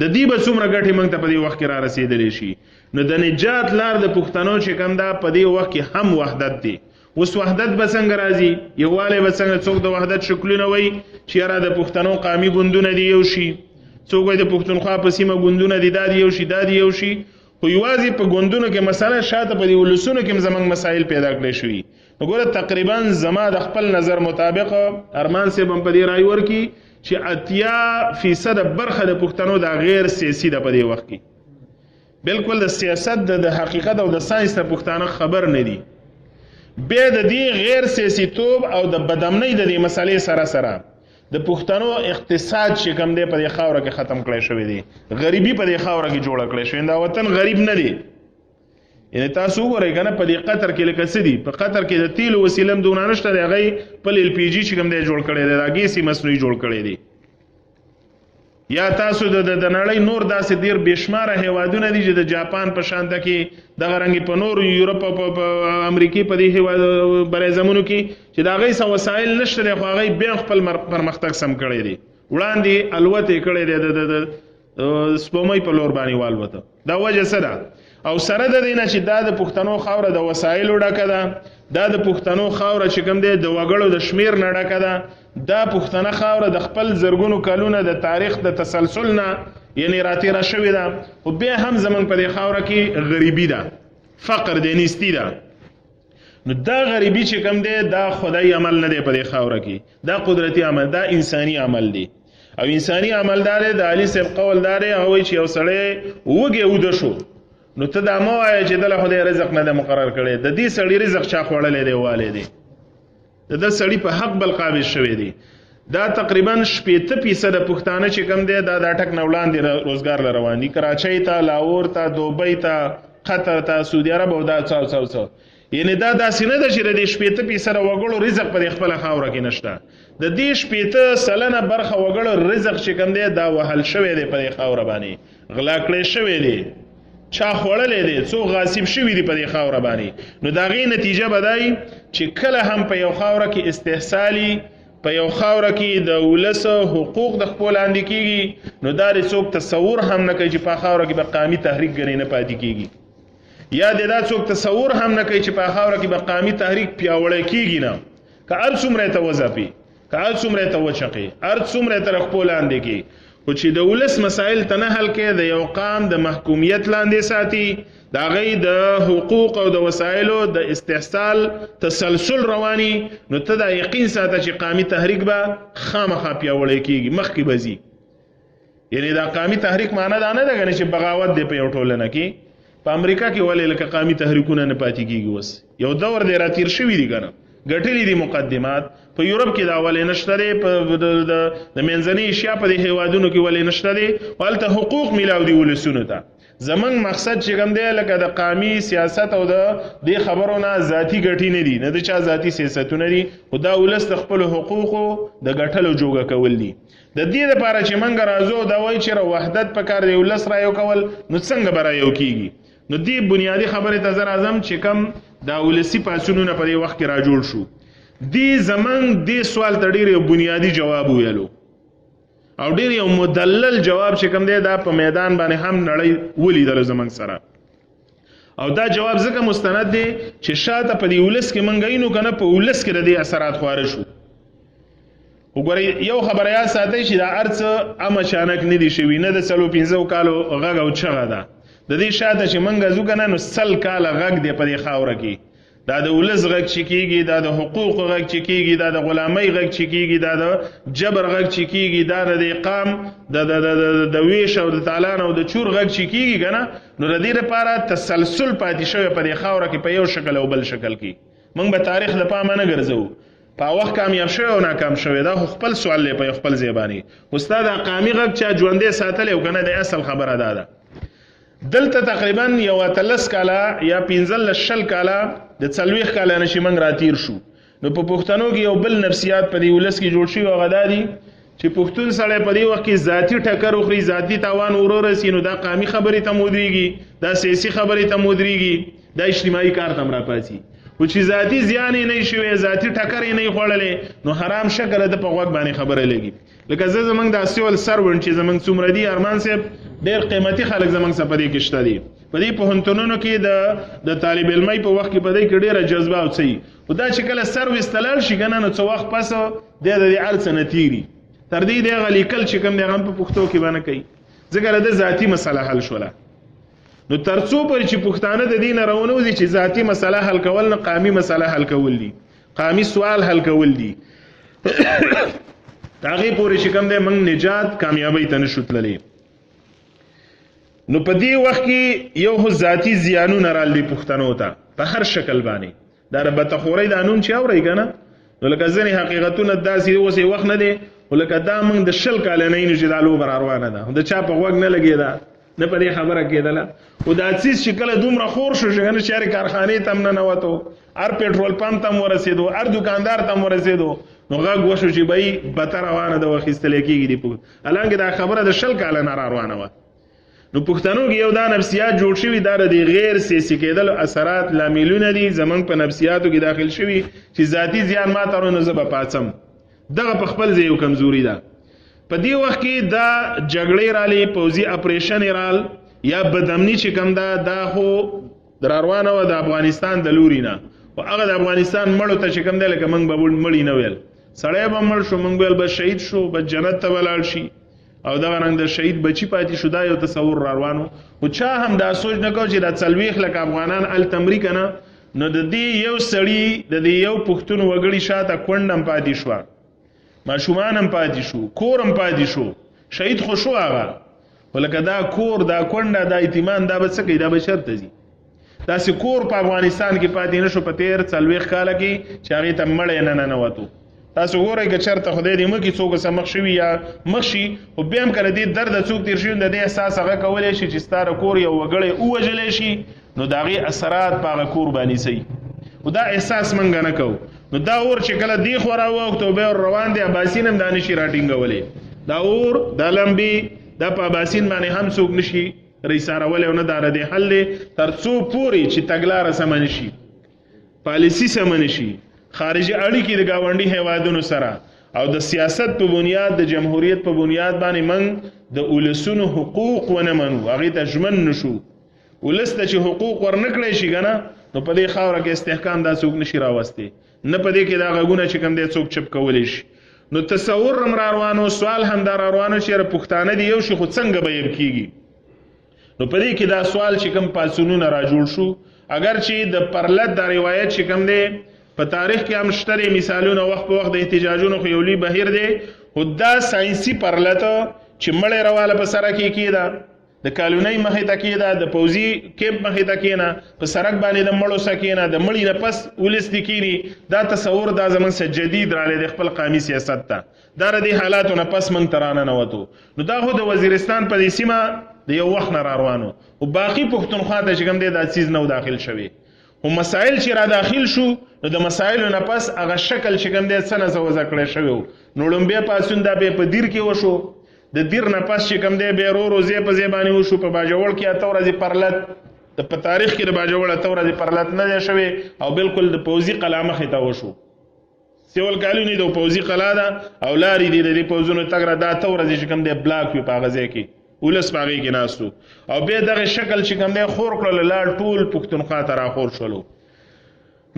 د دې به څومره ګټې موږ ته په دې وخت کې را رسېدلی شي. نو د نجات لار د پښتنو چې کوم دا په دې وخت کې هم وحدت دی. اوس وحدت به څنګه راځي؟ یووالی به څنګه؟ څوک د وحدت شکلونه وایي چې یاره د پښتنو قامي ګوندونه دي یو شي، څوک وایي د پښتونخوا په سیمه ګوندونه دي دا دي یو شي، دا دي یو شي. خو یوازې په ګوندونو کې مسله شاته په دې ولسونو کې هم زموږ مسایل پیدا کړی شوي. نو ګوره تقریبا زما د خپل نظر مطابق ارمان صاحب هم په دې رای ورکړي چې 80% برخه د پښتنو دا غیر سیاسي ده په دې وخت کې. بلکل د سیاست د حقیقت او د ساینس د پښتانه خبر نه دي. بیا د دې غیر سیاسي توب او د بدامنۍ د دې مسلې سره سره د پښتنو اقتصاد چې کوم دی په دې خاوره کې ختم کړی شوی دی، غریبي په دې خاوره کې جوړه کړی شوی. دا وطن غریب نه دی. یعنی تاسو وګورئ کنه په دې قطر کې لکه څه دي، په قطر کې د تیلو وسیله هم دونه نشته دی، هغه په LPG چې کوم دی جوړ کړی دی، دا ګیسي مصنوعي جوړ کړی دی. یا تاسو د نړۍ نور داسې ډیر بېشماره هیوادونه دي چې د جاپان په شانته کې دغه رنګې په نور یورپ او په امریکې په دې هیواد برازمونو کې چې د هغې څه وسایل نشته دی، خو هغې بیا خپل پرمختګ سم کړی دی. وړاندې الوت یې کړی دی، د سپومۍ په لور باندې والوته. دا وجه څه ده؟ او سره د دې نه چې دا د پښتنو خاوره د وسایلو ډکه ده، دا د پښتنو خاوره چې کوم دی د وګړو د شمیر نه ډکه ده، دا پښتنه خاوره د خپل زرګونو کلونه د تاریخ د تسلسل نه یعنی راتېره شوې ده، خو بیا هم زمونږ په دې خاوره کې غریبي ده، فقر دی، نیستي ده. نو دا غریبي چې کوم دی دا خدای عمل نه دی په دې خاوره کې، دا قدرتي عمل، دا انساني عمل دی. او انساني عمل دا دی، د علي صاحب قول دا دی، هغه وایي چې یو سړی وږی اوده شو، نو ته دا مه وایه چې دله خدای رزق نه دی مقرر کړی، د دې سړي رزق چا خوړلی دی والی دی، د ده سړي په حق بل قابض شوی دی. دا تقریبا 80% پښتانه چې کوم دی دا ټک نه وړاندې روزګار له روان دي، کراچۍ ته، لاهور ته، دوبۍ ته، قطر ته، سعودي عرب او دا څه. یعنی دا داسې نه ده چې د دې 80% وګړو رزق په دې خپله خاوره کې نشته، د دې 80% برخه وګړو رزق چې کوم دی دا وهل شوی دی په دې خاوره باندې، غلا کړی شوی دی، چا خوړلې دی، څو غاصب شوي دي په دې خاوره باندې. نو د هغې نتیجه به دی چې کله هم په یو خاوره کې استحصالي، په یو خاوره کې د ولس حقوق د خپل لاندې کېږي، نو دا د څوک تصور هم نه کوي چې په خاوره کې به قامي تحریک ګڼې نه پاتې کېږي، یا دا څوک تصور هم نه کوي چې په خاوره کې به قامي تحریک پیاوړی کېږي نه، که هر څومره ته وځپي، که هر څومره ته وچقي، هر څومره ته خپل لاندې کېږي، خو چې د ولس مسائل ته نه حل کې، د یو قام د محکومیت لاندې ساتي، د هغې د حقوق او د وسایلو د استحصال تسلسل رواني، نو ته دا یقین ساته چې قامي تحریک به خامخا پیاوړی کېږي، مخکې به ځي. یعنی دا قامي تحریک معنا دا نه ده کنه چې بغاوت دی په یو ټولنه کې. په امریکا کې ولې لکه قامي تحریکونه نه پاتې کېږي، اوس یو دور دی راتېر شوي دي کنه، ګټلې دي مقدمات. په یورپ کې دا ولې نشته دی، په د منځنۍ ایشیا په دې هیوادونو کې ولې نشته دی، هلته حقوق میلاو دي ولسونو ته. زمونږ مقصد چې کوم دی لکه د قامي سیاست او د دې خبرو نه ذاتي ګټې نه دي، نه د چا ذاتي سیاستونه دي، خو دا ولس د خپلو حقوقو د ګټلو جوګه کول دي. د دې لپاره چې موږ راځو دا وایي چې وحدت پکار دی، ولس را یو کول، نو څنګه به را یو کېږي؟ نو دې بنیادي خبرې ته زه راځم چې کوم دا ولسي پاڅونونه په دې وخت کې را جوړ شو، دې زمونږ دې سوال ته ډېر یو بنیادي جواب ویلو، او ډېر یو مدلل جواب چې کوم دی دا په میدان باندې هم نړۍ ولیدل زمونږ سره. او دا جواب ځکه مستند دی چې شاته په دې ولس کې موږ وینو که نه په ولس کې د دې اثرات خواره شو. وګورئ یو خبره یاد ساتئ چې دا هر څه ام اچانک نه دي شوي، نه د 45 کالو غږ او چغه ده، د دې شاته چې موږ ځو که نه نو 100 کاله غږ دی په دې خاوره کې، دا د ولس غږ چې کېږي، دا د حقوق غږ چې کېږي، دا د غلامۍ غږ چې کېږي، دا د جبر غږ چې کېږي، دا د اقام د ویش او د تالان او د چور غږ چې کېږي که نه، نو د دې لپاره تسلسل پاتې شوی په دې خاوره کې په یو شکل او بل شکل کې. موږ به تاریخ د پامه نه ګرځو، په وخت کامیاب شوی او ناکام شوی، دا خو خپل سوال دی په خپل ځای باندې. استاد دا قامي غږ چا ژوندی ساتلی او که نه، د اصل خبره دا ده. دلته تقریبا یو 13 کاله یا 15 کاله د 40 کاله نه چې موږ راتیر شو، نو په پښتنو کې یو بل نفسیات په دې ولس کې جوړ شوي، هغه دا دي چې پښتون سړی په دې وخت کې ذاتي ټکر وخوري، ذاتي تاوان ورورسي، نو دا قامي خبرې ته مودرېږي، دا سیاسي خبرې ته مودرېږي، دا اجتماعي کار ته هم راپاڅي. خو چې ذاتي زیان یې نه شوی، ذاتي ټکر یې نه خوړلی، نو حرام شکله د په غوږ باندې خبره لګي. لکه زه زمونږ دا سیول سرونټ چې زمونږ څومره دي، ارمان صاحب ډېر قیمتي خلک زمونږ څخه په دې کې شته دي، په دې پوهنتونونو کې د طالب علمۍ په وخت کې په دې کې ډېره جذبه او څه وي، خو دا چې کله سرویس ته لاړ شي که نه، نو څه وخت پس دی د دې هر څه نه تېري، تر دې دی هغه لیکل چې کوم دی هغه هم په پښتو کې به نه کوي، ځکه د ذاتي مسله حل شوله. نو تر څو پورې چې پښتانه د دې نه راونوځي چې ذاتي مسله حل کول نه، قامي مسله حل کول دي، قامي سوال حل کول دي، هغې پورې چې کوم دی موږ نجات کامیابۍ ته نشو تللی. نو په دې وخت کې یو خو ذاتي زیانونه رالي پښتنو ته په هر شکل باندې، دا د بتخورۍ دا نوم چې اورئ که نه، نو لکه ځینې حقیقتونه داسې اوس یې وخت نه دی، ولکه دا موږ د شل کال نه یې چې دا لوبه روانه ده د چا په غوږ نه لګېده نه په دې خبره کېدله او دا څیز چې کله دومره خور شو چې کنه چارې کارخانې ته هم ننوتو هر پېټرول پمپ ته هم ورسېدو هر دوکاندار ته هم ورسېدو نو غږ وشو چې بهی بته روانه ده واخیستلی کېږي دي حالانکې دا خبره د شل کاله نه را روانه وه نو پښتنو کې یو دا نفسیات جوړ شوي دا د غیر سیاسي کېدلو اثرات لاملونه دي زمونږ په نفسیاتو کې داخل شوي چې ذاتي زیان ما ته نو زه به پاڅم دغه په خپل ځای یو کمزوري ده په دې وخت کې دا جګړې رالې پوځي اپریشن رال یا بدامني چې کوم دا خو در روانه وه د افغانستان د لوري نه او هغه د افغانستان مړو ته چې کوم دی لکه موږ به مړي نه ویل سړی به مړ شو موږ ویل به شهید شو به جنت ته ولاړ شي او دغه رنګ د شهید بچی پاتې شو دا یو تصور را روانو خو چا هم دا سوچ نه کو چې دا 40 لک افغانان هلته مري که نه نو د دې یو سړي د دې یو پښتون وګړي شاته کونډ هم پاتې شوه ماشومان هم پاتې شو کور هم پاتې شو شهید خو شو هغه خو لکه دا کور دا کونډه دا ایتمان دا به څه کوي دا به چېرته ځي داسې کور په افغانستان کې پاتې نه شو په تېر 40 کاله کې چې هغې ته مړی نه ننوتو تاسو ګورئ که چېرته خدای دې مکړي څوک څه مخ شوي یا مخ شي خو بیا هم که د دې درده څوک تېر شوي د دې احساس هغه کولی شي چې ستا د کور یو وګړی ووژلی شي نو د هغې اثرات په هغه کور باندې صحیح او دا احساس موږ نه کوو نو دا اور چې کله دې خوا راواوښتو بیا روان دی اباسین هم دا نشي راټینګولی دا اور دا لمبې دا په اباسین باندې هم څوک نشي رایسارولی او نه دا ردې حل دی تر څو پورې چې تګلاره سمه نشي پالیسي سمه نشي خارجي اړیکې د ګاونډي هیوادونو سره او د سیاست په بنیاد د جمهوریت په بنیاد باندې موږ د ولسونو حقوق ونه منو هغې ته ژمن نشو ولس ته چې حقوق ورنکړی شي که نه نو په دې خاوره کې استحکام دا څوک نشي راوستی نه په دې کې دا غږونه چې کوم دی څوک چپ کولی شي نو تصور هم را روانو سوال هم دا را روانو چې یاره پښتانه دي یو شي خو څنګه به یم کېږي نو په دې کې دا سوال چې کوم پاڅونونه را جوړ شو اگر چې د پرلت دا روایت چې کوم دی په تاریخ کې هم شته مثالونه وخت په وخت د احتجاجونو خو یو لوی بهیر دی خو دا ساینسي پرلته چې مړی رواله په سره کې کېده د کالونۍ مخې ته کېده د پوځي کیمپ مخې ته کېنه په سړک باندې د مړو سه کېنه د مړي نه پس ولس دې کېني دا تصور دا زموږ څه جدید رالی د خپل قامي سیاست ته دا د دې حالاتو نه پس موږ ته راننوتو نو دا خو د وزیرستان په دې سیمه د یو وخت نه را روانو او باقي پښتونخوا ته چې کوم دی دا څیز نه داخل شوی خو مسائل چې را داخل شو نو د مسائلو نه پس هغه شکل چې کوم دی څه نه زوځه کړی شوی و نو لومبی پاڅون دا بیا په دیر کې وشو د دیر نه پس چې کوم دی بیا ورو ځای په ځای باندې وشو په باجوړ کې اته ورځې پرلت د په تاریخ کې د باجوړ اته ورځې پرلت نه دی شوی او بالکل د پوځي قلا مخې ته وشو سیول کالوني د پوځي قلا ده او لارې دي د دې پوځونو تګ را دا اته ورځې چې کوم دی بلاک وي په هغه ځای کې ولس په هغې کې ناست او بیا دغه شکل چې کوم دی خور کړل لاړ ټول پښتونخوا ته راخور شولو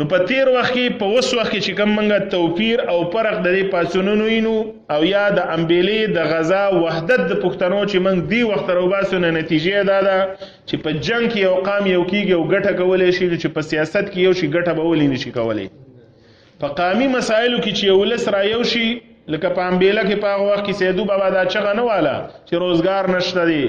نو په تیر وخت کې په اوس وخت کې چې کوم موږ توپیر او فرق د دې پاڅونونو وینو او یا د امبیلې د غزا وحدت د پښتنو چې موږ دې وخت راوباسو نه نتیجې دا ده چې په جنګ کې یو قام یو کېږي او ګټه کولی شي چې په سیاست کې یو شي ګټه به ولې نشي کولی په قامي مسایلو کې چې ولس را یو شي لکه په امبیله کې په هغه وخت کې سیدو بابا دا چغه نه واله چې روزګار نشته دی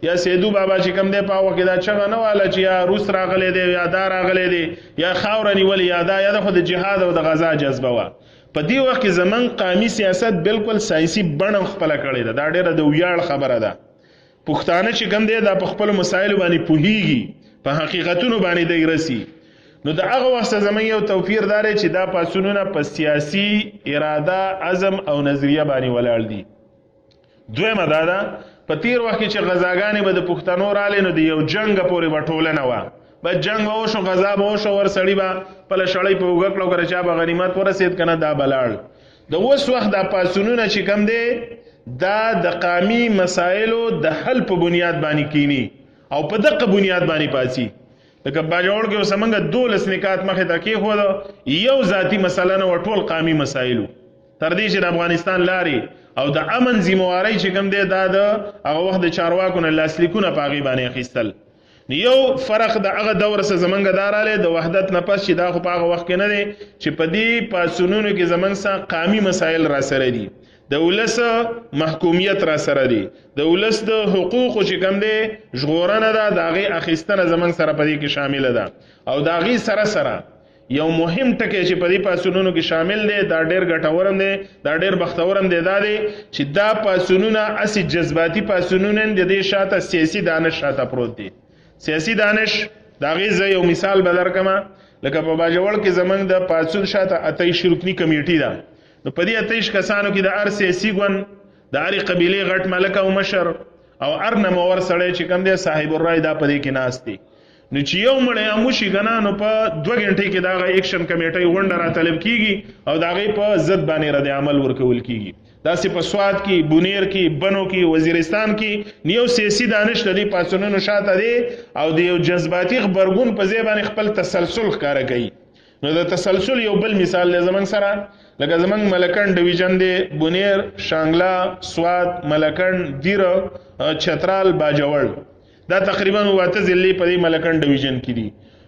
یا سیدو بابا چې کوم دی په هغه وخت کې دا چغه نه واله چې یا روس راغلی دی یا دا راغلی دی یا خاوره نیولې یا دا یا د خو د جهاد او د غزا جذبه وه په دې وخت کې زموږ قامي سیاست بالکل ساینسي بڼه خپله کړې ده دا ډېره د ویاړ خبره ده پښتانه چې کوم دی دا په خپلو مسایلو باندې پوهیږي په حقیقتونو باندې دی رسي نو د هغه وخت زموږ یو توپیر دا دی چې دا پاڅونونه په سیاسي اراده عزم او نظریه باندې ولاړ دي دویمه دا ده په تیر وخت کې چې غزاګانې به د پښتنو رالې نو د یو جنګ پورې به ټولنه وه به جنګ به وشو غزا به وشو ور سړي به خپله شړۍ په اوږه کړه که چا به غنیمت ورسېد که نه دا به لاړ د اوس وخت دا پاڅونونه چې کوم دی دا د قامي مسایلو د حل په بنیاد باندې کینی او په دقه بنیاد باندې پاڅي لکه باجوړ کې اوس موږ 12 نکات مخې ته کېښوده یو ذاتي مسله نه وه ټول قامي مسایلو تر دې چې د افغانستان لارې او د امن ذموارۍ چې کوم دی دا د هغه وخت د چارواکو نه لاسلیکونه په هغې باندې اخیستل یو فرق د هغه دور سره زمونږ دا رالی د وحدت نه پس چې دا خو په هغه وخت کې نه دی چې په دې پاڅونونو کې زمونږ سره قامي مسایل را سره دي د ولس محکومیت را سره دی د ولس د حقوقو چې کوم دی ژغورنه ده د هغې اخیستنه زمونږ سره په دې کې شامله ده او د هغې سره سره یو مهم ټکی چې په دې پاسونونو کې شامل دی، دا ډېر ګټورم دی، دا ډېر بختورم دی، دا دی چې دا پاسونونه اسې جذباتي پاسونونه د دې شاته سیاسي دانش شاته پروت دی. سیاسي دانش د هغې زه یو مثال به درکړم. لکه په باجوړ کې زمونږ د پاڅون شاته 28 رکني کمیټي ده. نو په دې 28 کسانو کې د هر سیاسي ګوند د هرې قبیلې غټ ملک او مشر او هر نمور سړی چې کوم دی صاحب الرای دا په دې کې ناست دی. نو چې یو مړی هم وشي که نه، نو په 2 غنټې کې د هغه ایکشن کمیټۍ غونډه راطلب کېږي او د هغې په ضد باندې رد عمل ورکول کېږي. داسې په سوات کې، بونیر کې، بنو کې، وزیرستان کې یو سیاسي دانش د دې پاڅونونو شاته دی او د یو جذباتي غبرګون په ځای باندې خپل تسلسل ښکاره کوي. نو د تسلسل یو بل مثال دی زمونږ سره، لکه زمونږ ملکن ډویژن دی، بونیر، شانګلا، سوات، ملکن، دیره، چترال، باجوړ، دا تقریبا 8 ضلعې په دې ملکن ډویژن کې دي.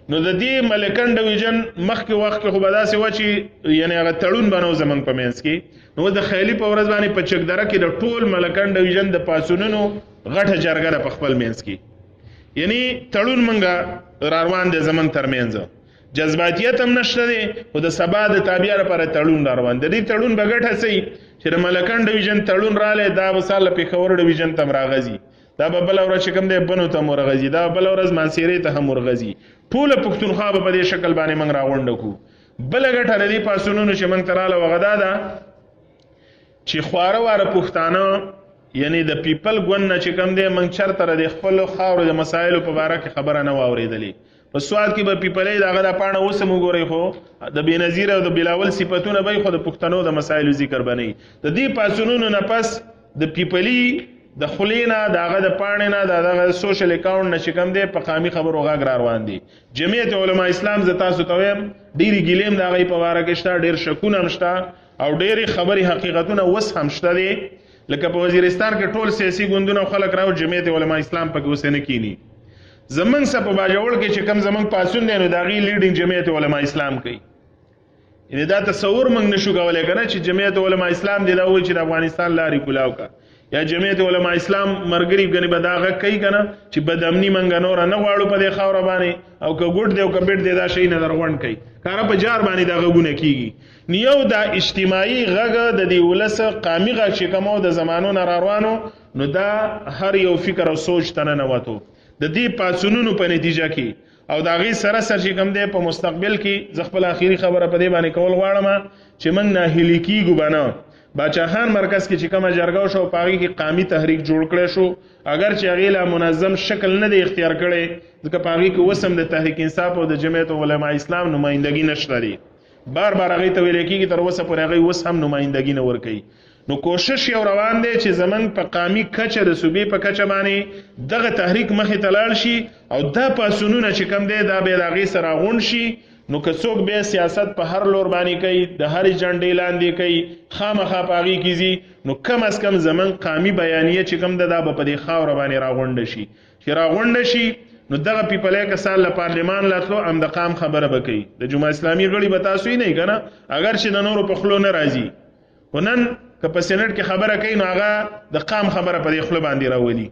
نو د دې ملکن ډویژن مخکې وخت کې خو به داسې وه چې یعنې هغه تړون به نه و زمونږ په منځ کې. نو د خیلي په ورځ باندې په چکدره کې د ټول ملکن ډویژن د پاڅونونو غټه جرګه ده په خپل منځ کې. یعنی تړون مونږه راروان دی زمونږ ترمنځ، جذباتیت هم نشته دی، خو د سبا د تابعه لپاره تړون راروان. د دې تړون به ګټه څه چې د ملکن ډویژن تړون رالی، دا به سال پېښور ډویژن ته هم راغځي، دا به بله ورځ چې کوم دی بنو ته هم ورغځي، دا بله ورځ مانسیرې ته هم ورغځي. ټوله پښتونخوا به په دې شکل باندې موږ راغونډه کړو. بله ګټه د دې پاڅونونو چې موږ ته راله هغه دا ده چې خواره واره پښتانه، یعنی د پیپل ګوند نه چې کوم دی موږ چېرته د خپلو خاورو د مسایلو په باره کې خبره نه وه اورېدلې. په سوات کې به پیپلۍ د هغه دا پاڼه اوس هم وګورئ، خو د بېنظیره او د بلاول صفتونه به خو د پښتنو د مسایلو ذکر به نه وي. د دې پاڅونونو نه پس د پیپلي د خولې نه، د هغه د پاڼې نه، د هغه سوشل اکاونټ نه چې کوم دی په قامي خبرو غږ را روان دي. جمعیت علما اسلام زه تاسو ته وایم ډېرې ګیلې هم د هغې په باره کې شته، ډېر شکونه هم شته او ډېرې خبرې حقیقتونه اوس هم شته دی. لکه په وزیرستان کې ټول سیاسي ګوندونه او خلک راو، جمعیت علما اسلام پکې اوس نه کینی. زمونږ څه په باجوړ کې چې کوم زمونږ پاڅون دی نو د هغې لیډینګ جمعیت علما اسلام کوي. یعنې دا تصور موږ نشو کولی که نه چې جمعیت علما اسلام دی دا وایي چې د افغانستان لارې کولاو کا، یا جمعیت علما اسلام مرګري ګنې به دا غږ کوي که نه چې بدامني موږ نوره نه غواړو په دې خاوره باندې، او که ګوټ دی او که بیټ دی دا شی نه درغونډ کوي، کاره په جار باندې دا غږونه کېږي. نو یو دا اجتماعي غږ د دې ولس قامي غږ چې کوم د زمانو نه راروانو، نو دا هر یو فکر او سوچ ته ننوتو د دې پاڅونونو په نتیجه کې، او د هغې سره سر چې کوم دی په مستقبل کې زه خپل آخري خبره په دې باندې کول غواړم چې موږ ناهیلي کېږو به نه. باچاخان مرکز کې چې کومه جرګه وشوه په هغې کې قامي تحریک جوړ کړی شو، اگر چې هغې لا منظم شکل نه دی اختیار کړی، ځکه په هغې کې اوس هم د تحریک انصاف او د جمعیت علما اسلام نمایندګي نشته دی. بار بار هغې ته ویلی کېږي تر اوسه پورې هغې اوس هم نمایندګي نه ورکوي. نو کوشش یو روان دی چې زمونږ په قامي کچه د صوبې په کچه باندې دغه تحریک مخې ته لاړ شي او دا پاڅونونه چې کوم دی دا بیا د هغې سره غونډ شي. نو که څوک بیا سیاست په هر لور باندې کوي، د هرې جنډې لاندې کوي، خامخا په هغې کې ځي، نو کم از کم زمونږ قامي بیانیه چې کوم ده دا به په دې خاوره باندې راغونډه شي. چې راغونډه شي نو دغه پیپلی کسان له پارلمان راتلو هم د قام خبره به کوي. د جمعه اسلامي غړي به تاسو یې نه یې که نه، اگر چې د نورو په خولو نه راځي، خو نن که په سینټ کې خبره کوي نو هغه د قام خبره په دې خوله باندې راولي.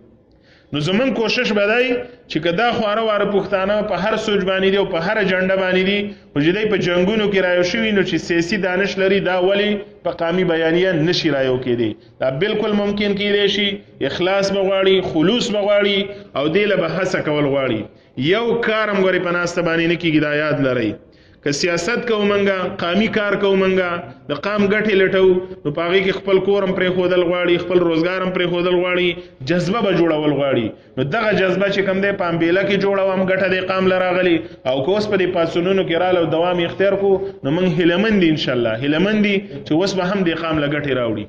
نو زمون کوشش به دی چې که دا خواره واره پښتانه په هر سوچ باندې دي او په هر اجنډه باندې دي، خو چې دی په جنګونو کې رایو شوي نو چې سیاسي دانش لري دا ولې په قامي بیانیه نشي رایو کېدی. دا بالکل ممکن کېدی شي. اخلاص به غواړي، خلوص به غواړي او دې له به هڅه کول غواړي. یو کار هم ګورې په ناسته باندې نه کېږي، دا یاد لرئ. که سیاست کوو منګه، قامي کار کوو منګه، د قام ګټې لټو، نو په هغې کې خپل کور هم پرېښودل غواړي، خپل روزګار هم پرېښودل غواړي، جذبه به جوړول غواړي. نو دغه جذبه چې کوم دی په امبېله کې جوړوم، ګټه د قام له راغلي او که اوس په دې پاڅونونو کې راله او دوام یې اختیار کړو، نو موږ هیله مند دي انشاءالله، هیله مند دي چې اوس به هم د قام له ګټې راوړي.